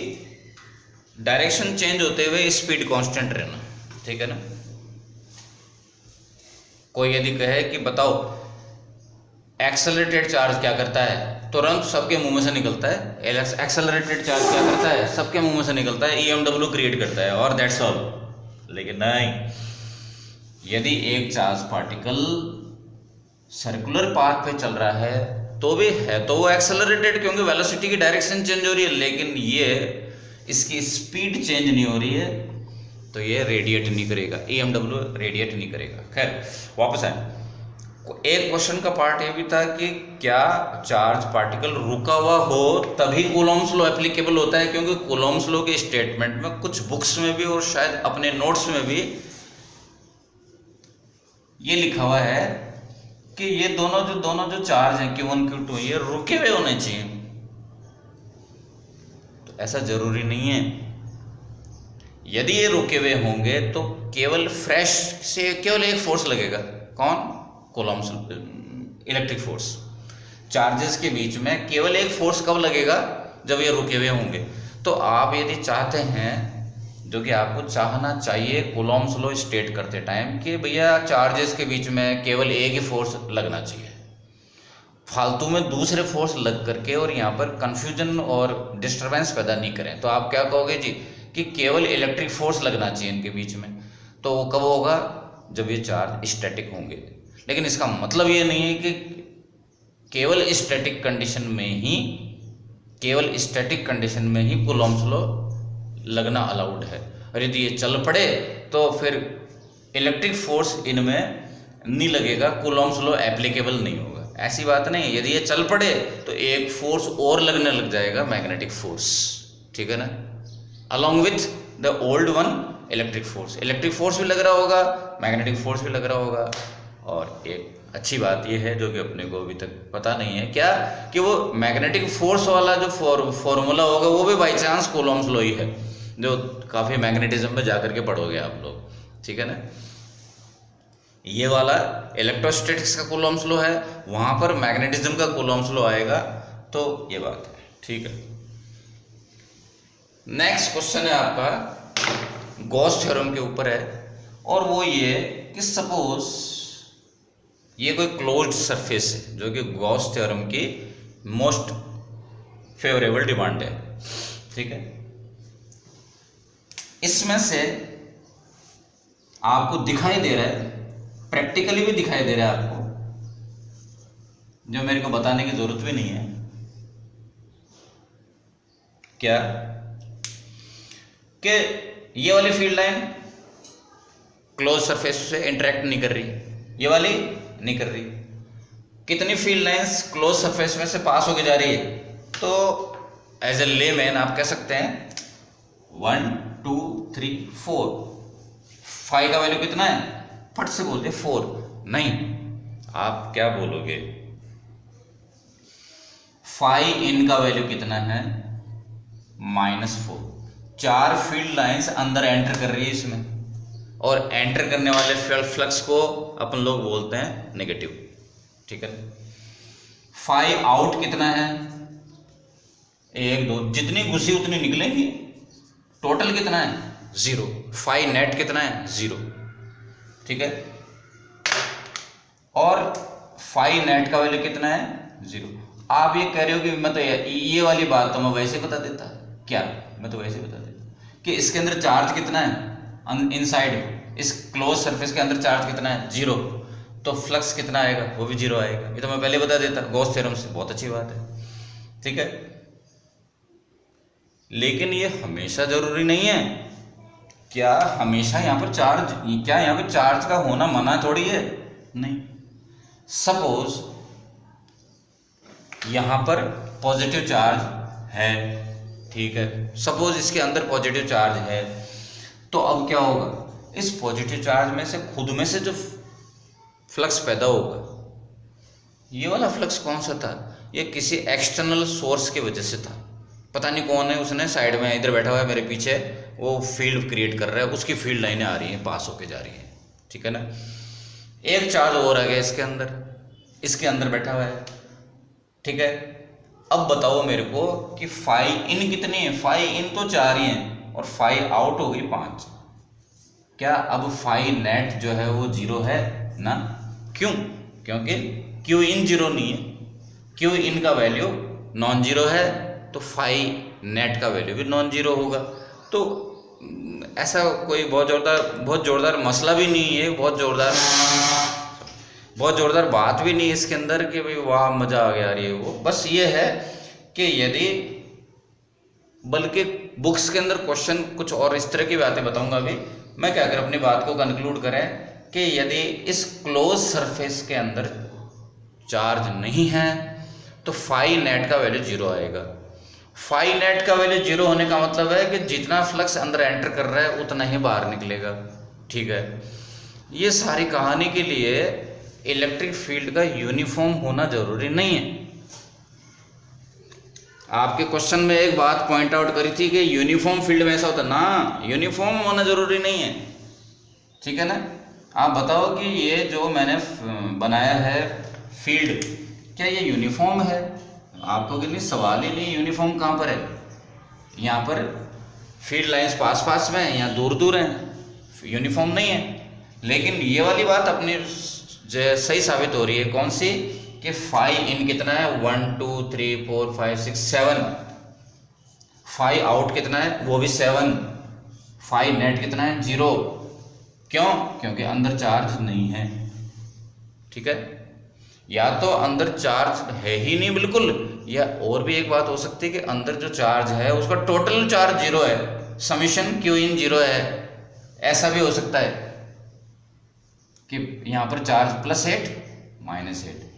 डायरेक्शन चेंज होते हुए स्पीड कांस्टेंट रहना। ठीक है ना। कोई यदि कहे कि बताओ एक्सेलरेटेड चार्ज क्या करता है, तुरंत सबके मुंह में से निकलता है एक्सेलरेटेड चार्ज क्या करता है, सबके मुंह में से निकलता है EMW क्रिएट करता है और दैट्स ऑल। लेकिन नहीं, यदि एक चार्ज पार्टिकल सर्कुलर पाथ पे चल रहा है तो भी है तो वो एक्सेलरेटेड, क्योंकि वेलोसिटी की डायरेक्शन चेंज हो रही है, लेकिन ये इसकी स्पीड चेंज नहीं हो रही है, तो ये रेडिएट नहीं करेगा, EMW रेडिएट नहीं करेगा। खैर वापस आए, एक क्वेश्चन का पार्ट ये भी था कि क्या चार्ज पार्टिकल रुका हुआ हो तभी कूलॉम्स लॉ एप्लीकेबल होता है, क्योंकि कूलॉम्स लॉ के स्टेटमेंट में कुछ बुक्स में भी और शायद अपने नोट्स में भी ये लिखा हुआ है कि ये दोनों जो चार्ज हैं Q1 Q2 ये रुके हुए होने चाहिए। तो ऐसा जरूरी नहीं है। यदि ये रुके हुए होंगे तो केवल फ्रेश से केवल एक फोर्स लगेगा, कौन? Coulomb's electric force. चार्जेस के बीच में केवल एक फोर्स कब लगेगा? जब ये रुके हुए होंगे। तो आप यदि चाहते हैं, जो कि आपको चाहना चाहिए कूलॉम्स लॉ स्टेट करते टाइम, कि भैया चार्जेस के बीच में केवल एक ही फोर्स लगना चाहिए, फालतू में दूसरे फोर्स लग करके और यहाँ पर कंफ्यूजन और डिस्टर्बेंस पैदा नहीं करें। तो आप क्या कहोगे जी कि केवल इलेक्ट्रिक फोर्स लगना चाहिए इनके बीच में। तो वो कब होगा? जब ये चार्ज स्टैटिक होंगे। लेकिन इसका मतलब ये नहीं है कि केवल स्टैटिक कंडीशन में ही कूलॉम्स लॉ लगना अलाउड है। और यदि ये चल पड़े तो फिर इलेक्ट्रिक फोर्स इनमें नहीं लगेगा, कूलॉम्स लॉ एप्लीकेबल नहीं होगा। ऐसी बात नहीं, यदि ये चल पड़े तो एक फोर्स और लगने लग जाएगा, मैग्नेटिक फोर्स। ठीक है ना, along with the old one electric force भी लग रहा होगा, मैग्नेटिक फोर्स भी लग रहा होगा। और एक अच्छी बात यह है जो कि अपने को अभी तक पता नहीं है क्या, कि वो मैग्नेटिक फोर्स वाला जो फॉर्मूला होगा वो भी बाई चांस कूलॉम्स लॉ ही है, जो काफ़ी मैग्नेटिज्म में जाकर के पढ़ोगे आप लोग, ठीक है ना। ये वाला इलेक्ट्रोस्टैटिक्स का कूलॉम्स लॉ है, वहाँ पर मैग्नेटिज्म का कूलॉम्स लॉ आएगा, तो ये बात है, ठीक है। नेक्स्ट क्वेश्चन है आपका गॉस थ्योरम के ऊपर है, और वो ये कि सपोज ये कोई क्लोज्ड सरफेस है, जो कि गॉस थ्योरम की मोस्ट फेवरेबल डिमांड है, ठीक है। इसमें से आपको दिखाई दे रहा है, प्रैक्टिकली भी दिखाई दे रहा है आपको, जो मेरे को बताने की जरूरत भी नहीं है, क्या कि ये वाली फील्ड लाइन क्लोज सरफेस से इंटरेक्ट नहीं कर रही, ये वाली नहीं कर रही। कितनी फील्ड लाइंस क्लोज सरफेस में से पास होके जा रही है, तो एज ए लेमैन आप कह सकते हैं 1 2 3 4। फाई का वैल्यू कितना है, फट से बोल दे 4, नहीं आप क्या बोलोगे, फाई इन का वैल्यू कितना है, -4। 4 फील्ड लाइंस अंदर एंटर कर रही है इसमें, और एंटर करने वाले फ्लक्स को अपन लोग बोलते हैं नेगेटिव, ठीक है। फाई आउट कितना है, 1 2, जितनी घुसी उतनी निकलेगी, टोटल कितना है 0। फाई नेट कितना है 0, ठीक है। और फाई नेट का वैल्यू कितना है 0। आप ये कह रहे हो कि मैं तो ये वाली बात तो मैं वैसे बता देता, क्या मैं तो वैसे बता देता कि इसके अंदर चार्ज कितना है, इनसाइड इस क्लोज सरफेस के अंदर चार्ज कितना है 0, तो फ्लक्स कितना आएगा, वो भी 0 आएगा। ये तो मैं पहले बता देता गॉस थ्योरम से, बहुत अच्छी बात है, ठीक है। लेकिन ये हमेशा जरूरी नहीं है, क्या हमेशा यहाँ पर चार्ज, क्या यहाँ पर चार्ज का होना मना थोड़ी है, नहीं। सपोज यहाँ पर पॉजिटिव चार्ज है, ठीक है, सपोज इसके अंदर पॉजिटिव चार्ज है, तो अब क्या होगा, इस पॉजिटिव चार्ज में से खुद में से जो फ्लक्स पैदा होगा, ये वाला फ्लक्स कौन सा था, ये किसी एक्सटर्नल सोर्स की वजह से था, पता नहीं कौन है, उसने साइड में इधर बैठा हुआ है मेरे पीछे, वो फील्ड क्रिएट कर रहा है, उसकी फील्ड लाइनें आ रही हैं, पास होके जा रही हैं, ठीक है ना। एक चार्ज और आ गया इसके अंदर, इसके अंदर बैठा हुआ है, ठीक है। अब बताओ मेरे को कि फाई इन कितनी है, फाई इन तो 4 ही हैं, और फाई आउट हो गई 5। क्या अब फाई नेट जो है वो 0 है ना, क्यों, क्योंकि क्यू इन 0 नहीं है, क्यू इन का वैल्यू नॉन जीरो है, तो फाई नेट का वैल्यू भी नॉन जीरो होगा। तो ऐसा कोई बहुत जोरदार मसला भी नहीं है, बहुत जोरदार बात भी नहीं है इसके अंदर कि भाई वाह मजा आ गया यार ये वो। बस ये है कि यदि, बल्कि बुक्स के अंदर क्वेश्चन कुछ और इस तरह की बातें बताऊंगा अभी मैं, क्या अगर अपनी बात को कंक्लूड करें कि यदि इस क्लोज सरफेस के अंदर चार्ज नहीं है तो फाई नेट का वैल्यू 0 आएगा। फाई नेट का वैल्यू 0 होने का मतलब है कि जितना फ्लक्स अंदर एंटर कर रहा है उतना ही बाहर निकलेगा, ठीक है। ये सारी कहानी के लिए इलेक्ट्रिक फील्ड का यूनिफॉर्म होना जरूरी नहीं है। आपके क्वेश्चन में एक बात पॉइंट आउट करी थी कि यूनिफॉर्म फील्ड में ऐसा होता ना, यूनिफॉर्म होना जरूरी नहीं है, ठीक है ना। आप बताओ कि ये जो मैंने बनाया है फील्ड, क्या ये यूनिफॉर्म है? आपको के लिए सवाल ही नहीं, यूनिफॉर्म कहाँ पर है? यहाँ पर फील्ड लाइंस पास पास में है या दूर दूर हैं, यूनिफॉर्म नहीं है। लेकिन ये वाली बात अपनी सही साबित हो रही है, कौन सी, कि फाई इन कितना है 1 2 3 4 5 6 7, फाई आउट कितना है वो भी 7, फाई नेट कितना है 0। क्यों? क्योंकि अंदर चार्ज नहीं है, ठीक है। या तो अंदर चार्ज है ही नहीं बिल्कुल, या और भी एक बात हो सकती है कि अंदर जो चार्ज है उसका टोटल चार्ज 0 है, समीशन क्यू इन 0 है। ऐसा भी हो सकता है कि यहाँ पर चार्ज +8 -8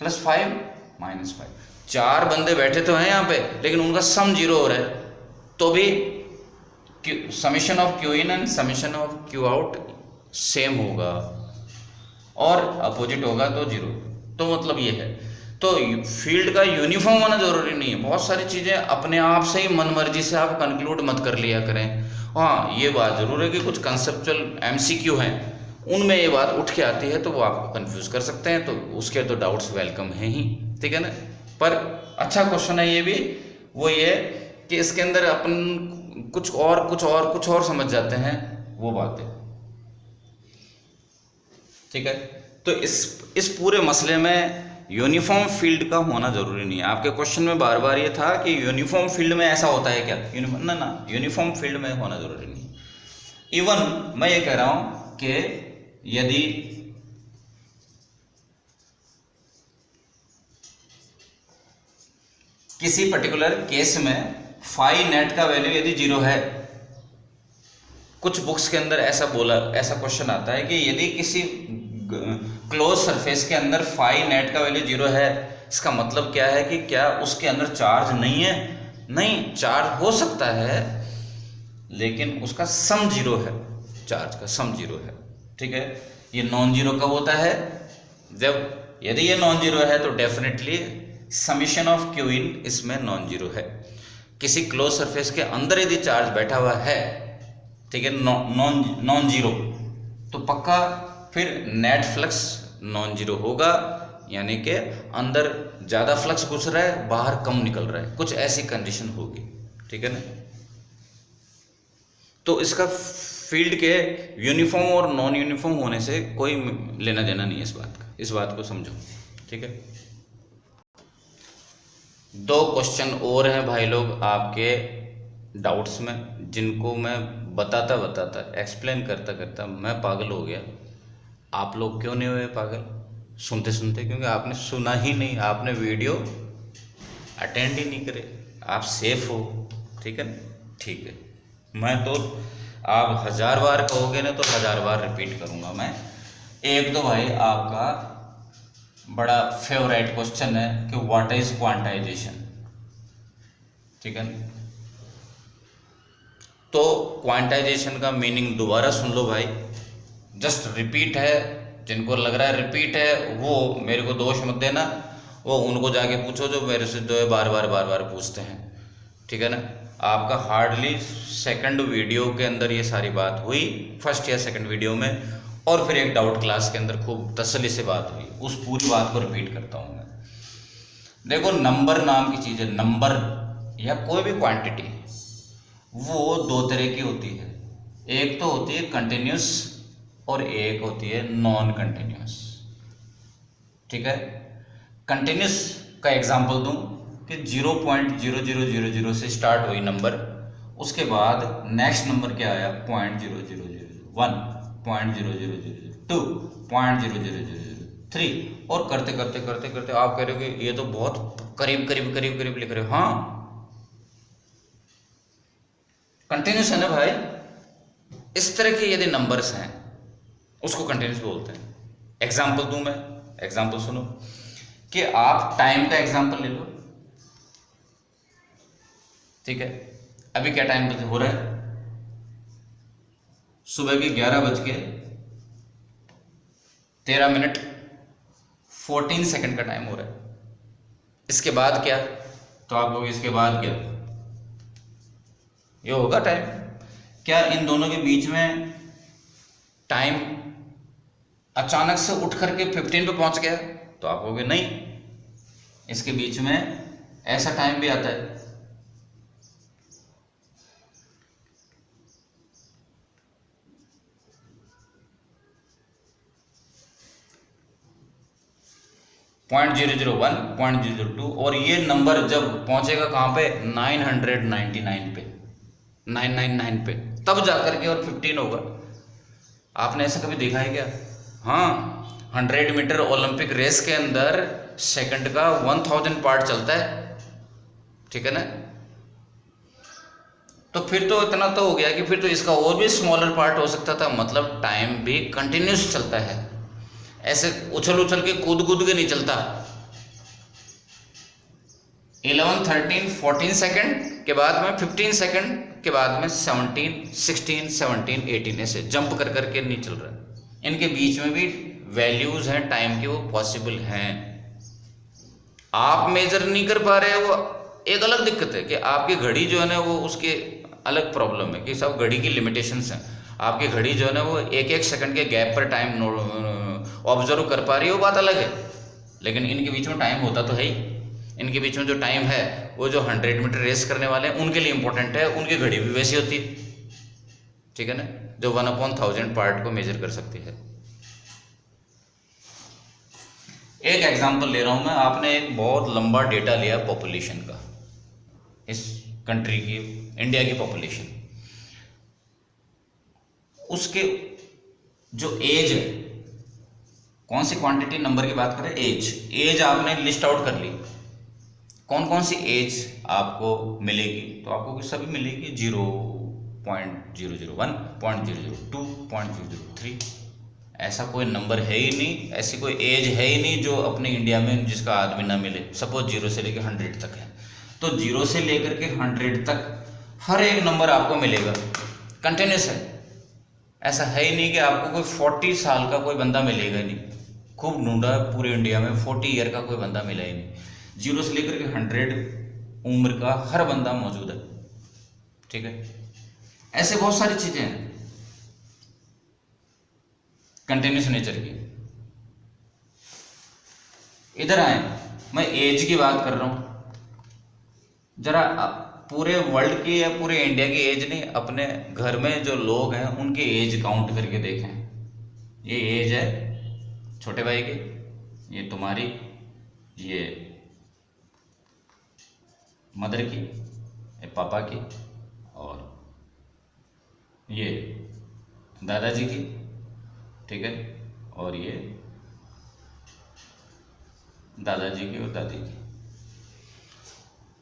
+5 -5, 4 बंदे बैठे तो हैं यहाँ पे लेकिन उनका सम 0 हो रहा है, तो भी summation of Q in and summation of Q out same होगा और अपोजिट होगा तो जीरो। तो मतलब ये है, तो फील्ड का यूनिफॉर्म होना जरूरी नहीं है। बहुत सारी चीजें अपने आप से ही मन मर्जी से आप कंक्लूड मत कर लिया करें। हाँ, ये बात जरूर है कि कुछ कंसेप्चुअल एमसीक्यू हैं, उनमें ये बात उठ के आती है तो वो आपको कंफ्यूज कर सकते हैं, तो उसके तो डाउट्स वेलकम है ही, ठीक है ना। पर अच्छा क्वेश्चन है ये भी, वो ये कि इसके अंदर अपन कुछ और समझ जाते हैं वो बातें, ठीक है। तो इस पूरे मसले में यूनिफॉर्म फील्ड का होना जरूरी नहीं है। आपके क्वेश्चन में बार बार ये था कि यूनिफॉर्म फील्ड में ऐसा होता है क्या, ना, यूनिफॉर्म फील्ड में होना जरूरी नहीं। इवन मैं ये कह रहा हूं कि यदि किसी पर्टिकुलर केस में फाई नेट का वैल्यू यदि जीरो है, कुछ बुक्स के अंदर ऐसा क्वेश्चन आता है कि यदि किसी क्लोज सरफेस के अंदर फाई नेट का वैल्यू जीरो है, इसका मतलब क्या है कि क्या उसके अंदर चार्ज नहीं है? नहीं, चार्ज हो सकता है लेकिन उसका सम जीरो है, चार्ज का सम जीरो है, ठीक है। ये नॉन जीरो कब होता है? जब यदि ये नॉन जीरो है तो definitely summation of Q in इसमें नॉन जीरो है। किसी क्लोज सरफेस के अंदर यदि चार्ज बैठा हुआ है, ठीक है, नॉन जीरो, तो पक्का फिर नेट फ्लक्स नॉन जीरो होगा, यानी कि अंदर ज़्यादा फ्लक्स घुस रहा है, बाहर कम निकल रहा है, कुछ ऐसी कंडीशन होगी, ठीक है ना। तो इसका फील्ड के यूनिफॉर्म और नॉन यूनिफॉर्म होने से कोई लेना देना नहीं है इस बात का, इस बात को समझो, ठीक है। 2 क्वेश्चन और हैं भाई लोग आपके डाउट्स में, जिनको मैं बताता एक्सप्लेन करता मैं पागल हो गया। आप लोग क्यों नहीं हुए पागल सुनते? क्योंकि आपने सुना ही नहीं, आपने वीडियो अटेंड ही नहीं करे। आप सेफ हो, ठीक है ना, ठीक है। मैं तो आप 1000 बार कहोगे ना तो 1000 बार रिपीट करूंगा मैं। एक तो भाई आपका बड़ा फेवरेट क्वेश्चन है कि व्हाट इज क्वांटाइजेशन, ठीक है ना। तो क्वांटाइजेशन का मीनिंग दोबारा सुन लो भाई, जस्ट रिपीट है। जिनको लग रहा है रिपीट है वो मेरे को दोष मत देना, वो उनको जाके पूछो जो मेरे से जो है बार बार पूछते हैं, ठीक है ना। आपका हार्डली सेकंड वीडियो के अंदर ये सारी बात हुई, फर्स्ट या सेकंड वीडियो में, और फिर एक डाउट क्लास के अंदर खूब तसल्ली से बात हुई। उस पूरी बात को रिपीट करता हूँ मैं। देखो, नंबर नाम की चीज़ है, नंबर या कोई भी क्वांटिटी, वो 2 तरह की होती है। एक तो होती है कंटिन्यूस और एक होती है नॉन कंटिन्यूस, ठीक है। कंटिन्यूस का एग्जांपल दूं कि 0.0000 से स्टार्ट हुई नंबर, उसके बाद नेक्स्ट नंबर क्या आया 0.0001, 0.0002, 0.0003, और करते करते आप कह रहे हो कि ये तो बहुत करीब लिख रहे हो। हाँ, कंटिन्यूस है ना भाई। इस तरह के यदि नंबर्स हैं उसको कंटिन्यूस बोलते हैं। एग्जाम्पल दूं मैं, एग्जाम्पल सुनो कि आप टाइम का एग्जाम्पल ले लो, ठीक है। अभी क्या टाइम हो रहा है? सुबह के 11:13 14 सेकंड का टाइम हो रहा है। इसके बाद क्या? तो आप लोग इसके बाद क्या, ये होगा टाइम। क्या इन दोनों के बीच में टाइम अचानक से उठ करके 15 पे पहुंच गया? तो आप कहोगे नहीं, इसके बीच में ऐसा टाइम भी आता है। .001, .002, और ये नंबर जब पहुंचेगा कहां पे? 999 पे, 999 पे, तब जाकर के और 15 होगा। आपने ऐसा कभी देखा है क्या? हाँ, 100 मीटर ओलंपिक रेस के अंदर सेकंड का 1000 पार्ट चलता है, ठीक है ना। तो फिर तो इतना तो हो गया कि फिर तो इसका और भी स्मॉलर पार्ट हो सकता था। मतलब टाइम भी कंटिन्यूस चलता है, ऐसे उछल के कूद के नहीं चलता। 11, 13, 14 सेकंड के बाद में 15 सेकंड के बाद में 17, 16, 17, 18 ऐसे जंप कर करके नहीं चल रहा है। इनके बीच में भी वैल्यूज हैं टाइम के, वो पॉसिबल हैं। आप मेजर नहीं कर पा रहे, वो एक अलग दिक्कत है कि आपकी घड़ी जो है ना वो उसके अलग प्रॉब्लम है कि सब घड़ी की लिमिटेशंस हैं। आपकी घड़ी जो है ना वो एक एक सेकंड के गैप पर टाइम ऑब्जर्व कर पा रही है, वो बात अलग है। लेकिन इनके बीच में टाइम होता तो है ही। इनके बीच में जो टाइम है वो जो 100 मीटर रेस करने वाले हैं उनके लिए इंपॉर्टेंट है, उनकी घड़ी भी वैसी होती है, ठीक है ना, जो 1/1000 पार्ट को मेजर कर सकती है। एक एग्जांपल ले रहा हूं मैं। आपने एक बहुत लंबा डेटा लिया पॉपुलेशन का, इस कंट्री की, इंडिया की पॉपुलेशन, उसके जो एज है, कौन सी क्वांटिटी नंबर की बात करें, एज आपने लिस्ट आउट कर ली। कौन कौन सी एज आपको मिलेगी, तो आपको सभी मिलेगी 0.001, 0.002, 0.003। ऐसा कोई नंबर है ही नहीं, ऐसी कोई एज है ही नहीं जो अपने इंडिया में जिसका आदमी ना मिले। सपोज 0 से लेकर 100 तक है, तो 0 से लेकर के 100 तक हर एक नंबर आपको मिलेगा, कंटिन्यूस है। ऐसा है ही नहीं कि आपको कोई 40 साल का कोई बंदा मिलेगा नहीं। खूब ढूंढा पूरे इंडिया में, 40 ईयर का कोई बंदा मिला ही नहीं। 0 से लेकर के 100 उम्र का हर बंदा मौजूद है, ठीक है। ऐसे बहुत सारी चीजें हैं कंटिन्यूस नेचर की। इधर आए, मैं एज की बात कर रहा हूं, जरा पूरे वर्ल्ड की या पूरे इंडिया की एज नहीं, अपने घर में जो लोग हैं उनकी एज काउंट करके देखें। ये एज है छोटे भाई की, ये तुम्हारी, ये मदर की, ये पापा की, और ये दादाजी की, ठीक है, और ये दादाजी की और दादी की।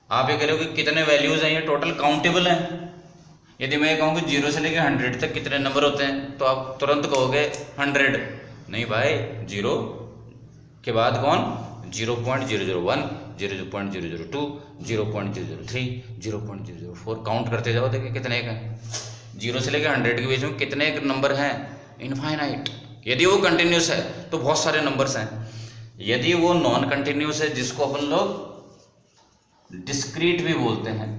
आप ये कह रहे हो कि कितने वैल्यूज हैं, ये टोटल काउंटेबल हैं। यदि मैं कहूँ कि 0 से लेकर 100 तक कितने नंबर होते हैं, तो आप तुरंत कहोगे 100। नहीं भाई, 0 के बाद कौन, 0.001, 0.002, 0.003, 0.004, काउंट करते जाओ, देखिए कितने का है। 0 से लेकर 100 के बीच में कितने नंबर हैं, इनफाइनाइट। यदि वो कंटिन्यूस है तो बहुत सारे नंबर्स हैं। यदि वो नॉन कंटिन्यूस है, जिसको अपन लोग डिस्क्रीट भी बोलते हैं,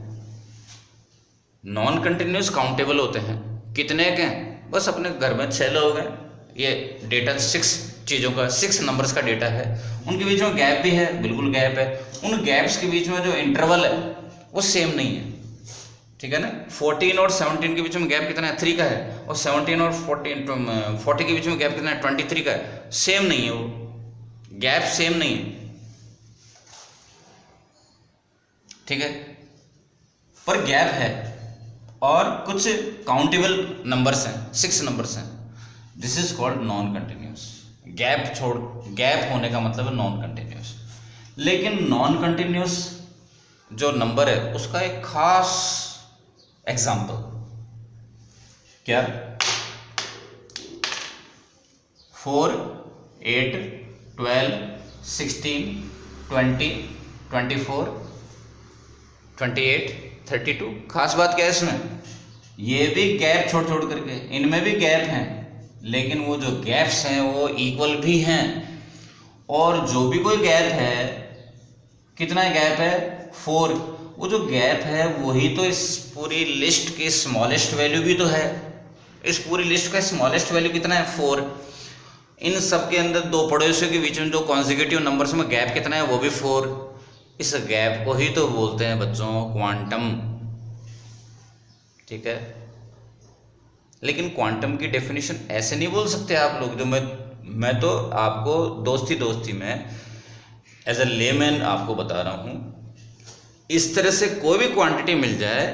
नॉन कंटिन्यूस काउंटेबल होते हैं, कितने के हैं, बस अपने घर में 6 लोग हैं। ये डेटा 6 चीज़ों का, 6 नंबर्स का डेटा है। उनके बीच में गैप भी है, बिल्कुल गैप है। उन गैप्स के बीच में जो इंटरवल है वो सेम नहीं है, ठीक है ना। 14 और 17 के बीच में गैप कितना है, 3 का है। और 17 और 40 के बीच में गैप कितना है, 23 का है। सेम नहीं है, वो गैप सेम नहीं है, ठीक है, पर गैप है। और कुछ काउंटेबल नंबर्स हैं, 6 नंबर्स हैं। This is called non continuous. Gap होने का मतलब है नॉन कंटिन्यूस। लेकिन नॉन कंटिन्यूस जो नंबर है उसका एक खास एग्जाम्पल क्या, 4, 8, 12, 16, 20, 24, 28, 32। खास बात क्या है इसमें, ये भी गैप छोड़ छोड़ करके, इनमें भी गैप हैं, लेकिन वो जो गैप्स हैं वो इक्वल भी हैं। और जो भी कोई गैप है, कितना गैप है, 4। वो जो गैप है वही तो इस पूरी लिस्ट की स्मॉलेस्ट वैल्यू भी तो है। इस पूरी लिस्ट का स्मॉलेस्ट वैल्यू कितना है, 4। इन सब के अंदर दो पड़ोसियों के बीच में जो कॉन्जिक्यूटिव नंबर्स में गैप कितना है, वो भी 4। इस गैप को ही तो बोलते हैं बच्चों क्वांटम, ठीक है। लेकिन क्वांटम की डेफिनेशन ऐसे नहीं बोल सकते आप लोग, जो मैं तो आपको दोस्ती में एज अ लेमैन आपको बता रहा हूं। इस तरह से कोई भी क्वांटिटी मिल जाए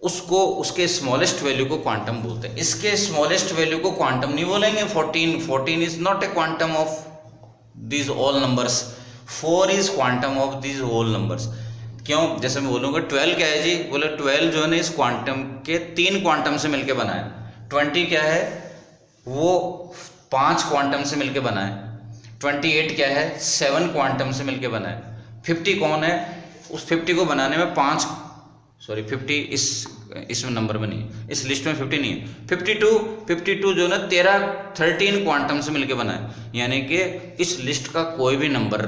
उसको, उसके स्मॉलेस्ट वैल्यू को क्वांटम बोलते हैं। इसके स्मॉलेस्ट वैल्यू को क्वांटम नहीं बोलेंगे। 14 is not a quantum of these all numbers. 4 is quantum of these whole numbers. क्यों, जैसे मैं बोलूँगा 12 क्या है जी, बोले 12 जो है ना इस क्वांटम के 3 क्वांटम से मिलके बना है। 20 क्या है, वो 5 क्वांटम से मिलके बना है। 28 क्या है, 7 क्वांटम से मिलके बना है। 50 कौन है, उस 50 को बनाने में 5 सॉरी 50 इसमें नंबर में नहीं, इस लिस्ट में 50 नहीं है। 52 जो ना 13 क्वांटम से मिलके बना है, यानी कि इस लिस्ट का कोई भी नंबर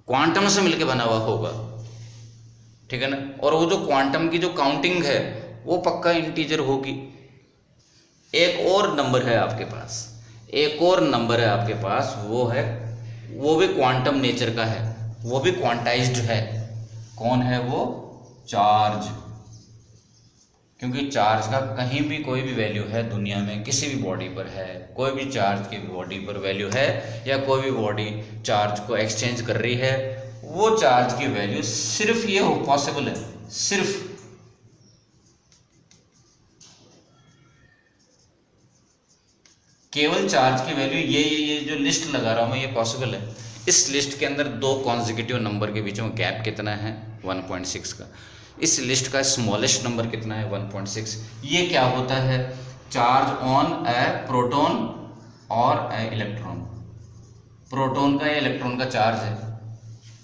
क्वांटम से मिलके बना हुआ होगा, ठीक है ना। और वो जो क्वांटम की जो काउंटिंग है वो पक्का इंटीजर होगी। एक और नंबर है आपके पास, एक और नंबर है आपके पास, वो भी क्वांटम नेचर का है, वो भी क्वांटाइज्ड है। कौन है वो? चार्ज। क्योंकि चार्ज का कहीं भी कोई भी वैल्यू है दुनिया में, किसी भी बॉडी पर है, कोई भी चार्ज की बॉडी पर वैल्यू है, या कोई भी बॉडी चार्ज को एक्सचेंज कर रही है, वो चार्ज की वैल्यू सिर्फ ये हो पॉसिबल है, सिर्फ केवल चार्ज की वैल्यू ये जो लिस्ट लगा रहा हूं मैं, ये पॉसिबल है। इस लिस्ट के अंदर दो कॉन्जिक्यूटिव नंबर के बीच में गैप कितना है? 1.6 का। इस लिस्ट का स्मॉलेस्ट नंबर कितना है? 1.6। ये क्या होता है? चार्ज ऑन ए प्रोटॉन और ए इलेक्ट्रॉन। प्रोटॉन का या इलेक्ट्रॉन का चार्ज है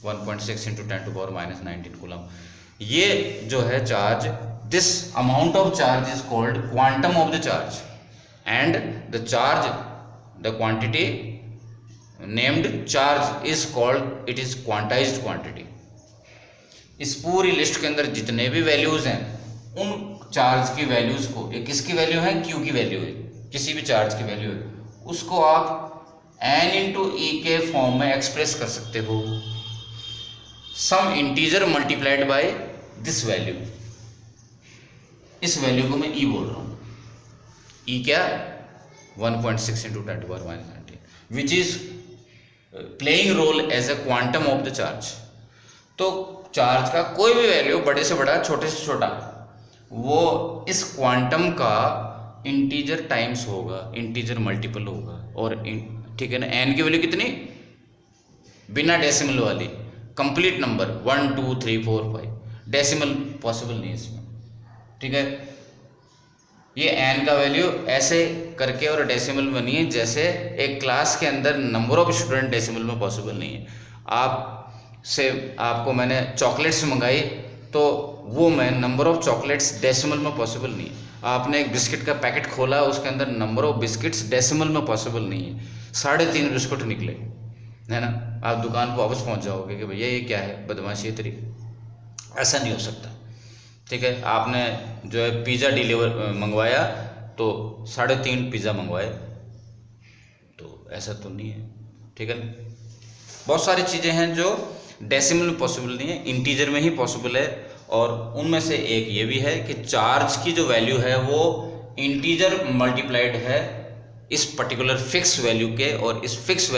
1.6 × 10⁻⁻19 कूलम। ये जो है charge, this amount of charge is called quantum of the charge, and the charge, the quantity named charge is called, it is quantized quantity। इस पूरी लिस्ट के अंदर जितने भी वैल्यूज हैं, उन चार्ज की वैल्यूज को, एक किसकी वैल्यू है? Q की वैल्यू है, किसी भी चार्ज की वैल्यू है, उसको आप n × e के फॉर्म में एक्सप्रेस कर सकते हो, some integer multiplied by this value. इस वैल्यू को मैं e बोल रहा हूं। E क्या? 1.6 × 10⁻⁻19 which is playing role as a quantum of the charge. तो चार्ज का कोई भी वैल्यू, बड़े से बड़ा छोटे से छोटा, वो इस क्वांटम का इंटीजर टाइम्स होगा, इंटीजर मल्टीपल होगा। और ठीक है ना, n की वैल्यू कितनी? बिना डेसिमल वाली कंप्लीट नंबर 1 2 3 4 5, डेसिमल पॉसिबल नहीं इसमें, ठीक है। ये n का वैल्यू ऐसे करके और डेसिमल में नहीं है, जैसे एक क्लास के अंदर नंबर ऑफ स्टूडेंट डेसिमल में पॉसिबल नहीं है। आपको मैंने चॉकलेट्स मंगाई, तो वो मैं नंबर ऑफ चॉकलेट्स डेसिमल में पॉसिबल नहीं है। आपने एक बिस्किट का पैकेट खोला, उसके अंदर नंबर ऑफ बिस्किट्स डेसिमल में पॉसिबल नहीं है। 3.5 बिस्कुट निकले, है ना। आप दुकान पर वापस पहुंच जाओगे कि भैया ये क्या है, बदमाशी तरीके। ऐसा नहीं हो सकता, ठीक है। आपने जो है पिज़्ज़ा मंगवाया, तो 3.5 पिज़्ज़ा मंगवाए, तो ऐसा तो नहीं है, ठीक है। बहुत सारी चीज़ें हैं जो डेसिमल में पॉसिबल नहीं है, इंटीजर में ही पॉसिबल है। और उनमें से एक ये भी है कि चार्ज की जो वैल्यू है वो इंटीजर मल्टीप्लाइड है इस पर्टिकुलर फिक्स वैल्यू के, और इस फिक्स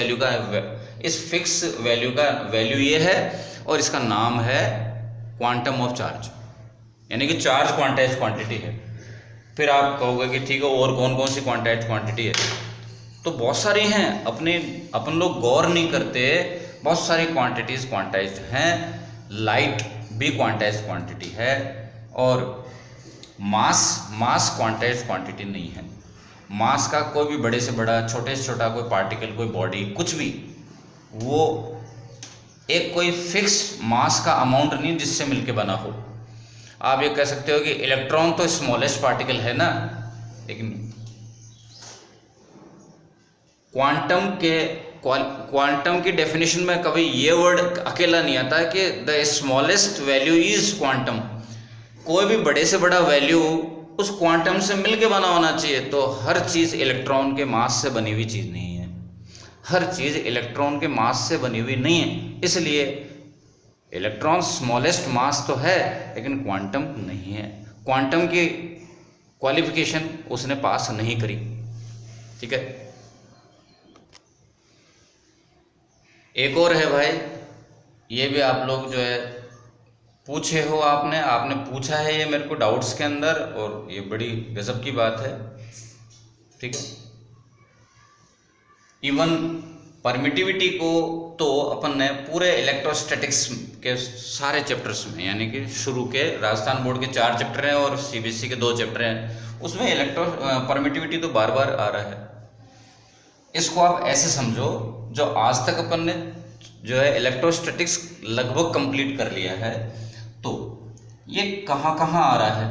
वैल्यू का वैल्यू ये है, और इसका नाम है क्वांटम ऑफ चार्ज, यानी कि चार्ज क्वांटाइज्ड क्वांटिटी है। फिर आप कहोगे कि ठीक है, और कौन कौन सी क्वांटाइज्ड क्वांटिटी है? तो बहुत सारी हैं, अपन लोग गौर नहीं करते। बहुत सारी क्वांटिटीज क्वांटाइज्ड हैं। लाइट भी क्वांटाइज्ड क्वांटिटी है, और मास क्वांटाइज्ड क्वांटिटी नहीं है। मास का कोई भी बड़े से बड़ा, छोटे से छोटा कोई पार्टिकल, कोई बॉडी, कुछ भी, वो एक कोई फिक्स मास का अमाउंट नहीं जिससे मिलके बना हो। आप ये कह सकते हो कि इलेक्ट्रॉन तो स्मॉलेस्ट पार्टिकल है ना, लेकिन क्वांटम की डेफिनेशन में कभी ये वर्ड अकेला नहीं आता कि the smallest value is quantum. कोई भी बड़े से बड़ा वैल्यू उस क्वांटम से मिलके बना होना चाहिए। तो हर चीज़ इलेक्ट्रॉन के मास से बनी हुई चीज़ नहीं है, हर चीज़ इलेक्ट्रॉन के मास से बनी हुई नहीं है। इसलिए इलेक्ट्रॉन स्मॉलेस्ट मास तो है, लेकिन क्वांटम नहीं है। क्वांटम की क्वालिफिकेशन उसने पास नहीं करी, ठीक है। एक और है भाई, ये भी आप लोग जो है पूछे हो, आपने पूछा है ये मेरे को डाउट्स के अंदर, और ये बड़ी गजब की बात है, ठीक है। इवन परमिटिविटी को तो अपन ने पूरे इलेक्ट्रोस्टैटिक्स के सारे चैप्टर्स में, यानी कि शुरू के राजस्थान बोर्ड के 4 चैप्टर हैं और सीबीएसई के 2 चैप्टर हैं, उसमें परमिटिविटी तो बार बार आ रहा है। इसको आप ऐसे समझो, जो आज तक अपन ने जो है इलेक्ट्रोस्टैटिक्स लगभग कंप्लीट कर लिया है, तो ये कहाँ कहाँ आ रहा है?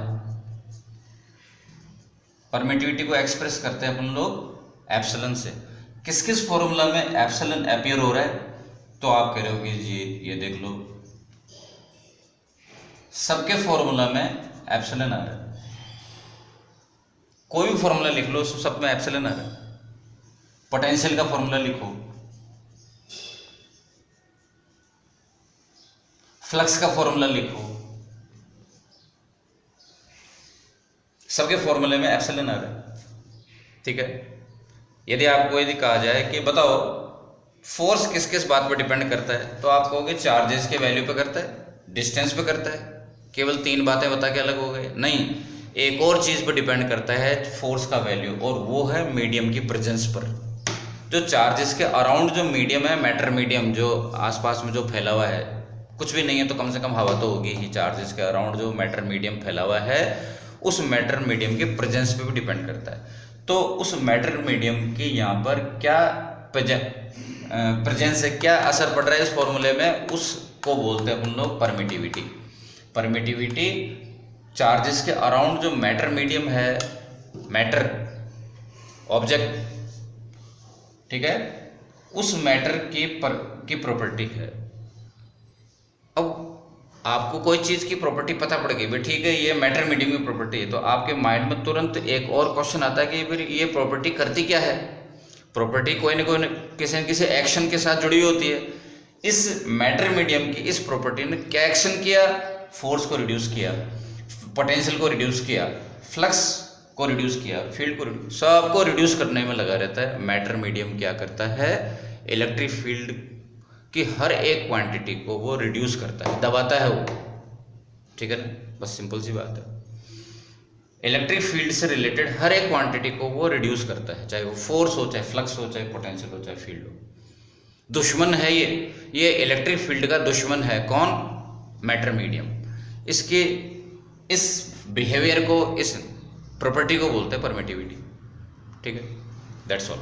परमिटिविटी को एक्सप्रेस करते हैं अपन लोग एप्सिलॉन से। किस किस फॉर्मूला में एप्सिलॉन अपीयर हो रहा है? तो आप कह रहे हो कि जी ये देख लो, सबके फॉर्मूला में एप्सिलॉन आ रहा है। कोई भी फॉर्मूला लिख लो, सब में एप्सिलॉन आ रहा है। पोटेंशियल का फॉर्मूला लिखो, फ्लक्स का फॉर्मूला लिखो, सबके फॉर्मूले में एप्सिलॉन आ रहा है। ठीक है। यदि आपको यदि कहा जाए कि बताओ फोर्स किस किस बात पर डिपेंड करता है, तो आप कहोगे चार्जेस के वैल्यू पे करता है, डिस्टेंस पे करता है। केवल 3 बातें बता के अलग हो गए? नहीं, एक और चीज पर डिपेंड करता है फोर्स का वैल्यू, और वो है मीडियम की प्रेजेंस पर। जो चार्जेस के अराउंड जो मीडियम है, मैटर मीडियम जो आसपास में जो फैला हुआ है, कुछ भी नहीं है तो कम से कम हवा तो होगी ही। चार्जेस के अराउंड जो मैटर मीडियम फैला हुआ है, उस मैटर मीडियम के प्रेजेंस पे भी डिपेंड करता है। तो उस मैटर मीडियम के यहाँ पर क्या प्रेजेंस है, क्या असर पड़ रहा है इस फॉर्मूले में, उसको बोलते हैं अपन लोग परमिटिविटी। परमिटिविटी चार्जेस के अराउंड जो मैटर मीडियम है, मैटर ऑब्जेक्ट, ठीक है, उस मैटर की प्रॉपर्टी है। अब आपको कोई चीज़ की प्रॉपर्टी पता पड़ गई भाई, ठीक है, ये मैटर मीडियम की प्रॉपर्टी है, तो आपके माइंड में तुरंत एक और क्वेश्चन आता है कि फिर ये प्रॉपर्टी करती क्या है। प्रॉपर्टी कोई ना कोई किसी न किसी एक्शन के साथ जुड़ी होती है। इस मैटर मीडियम की इस प्रॉपर्टी ने क्या एक्शन किया? फोर्स को रिड्यूस किया, पोटेंशियल को रिड्यूस किया, फ्लक्स को रिड्यूस किया, फील्ड को रिड्यूस, सबको रिड्यूस करने में लगा रहता है। मैटर मीडियम क्या करता है? इलेक्ट्रिक फील्ड कि हर एक क्वांटिटी को वो रिड्यूस करता है, दबाता है वो। ठीक है ना, बस सिंपल सी बात है। इलेक्ट्रिक फील्ड से रिलेटेड हर एक क्वांटिटी को वो रिड्यूस करता है, चाहे वो फोर्स हो, चाहे फ्लक्स हो, चाहे पोटेंशियल हो, चाहे फील्ड हो। दुश्मन है ये इलेक्ट्रिक फील्ड का दुश्मन है कौन? Matter medium. इसके इस बिहेवियर को, इस प्रॉपर्टी को बोलते हैं परमिटिविटी। ठीक है, दैट्स ऑल।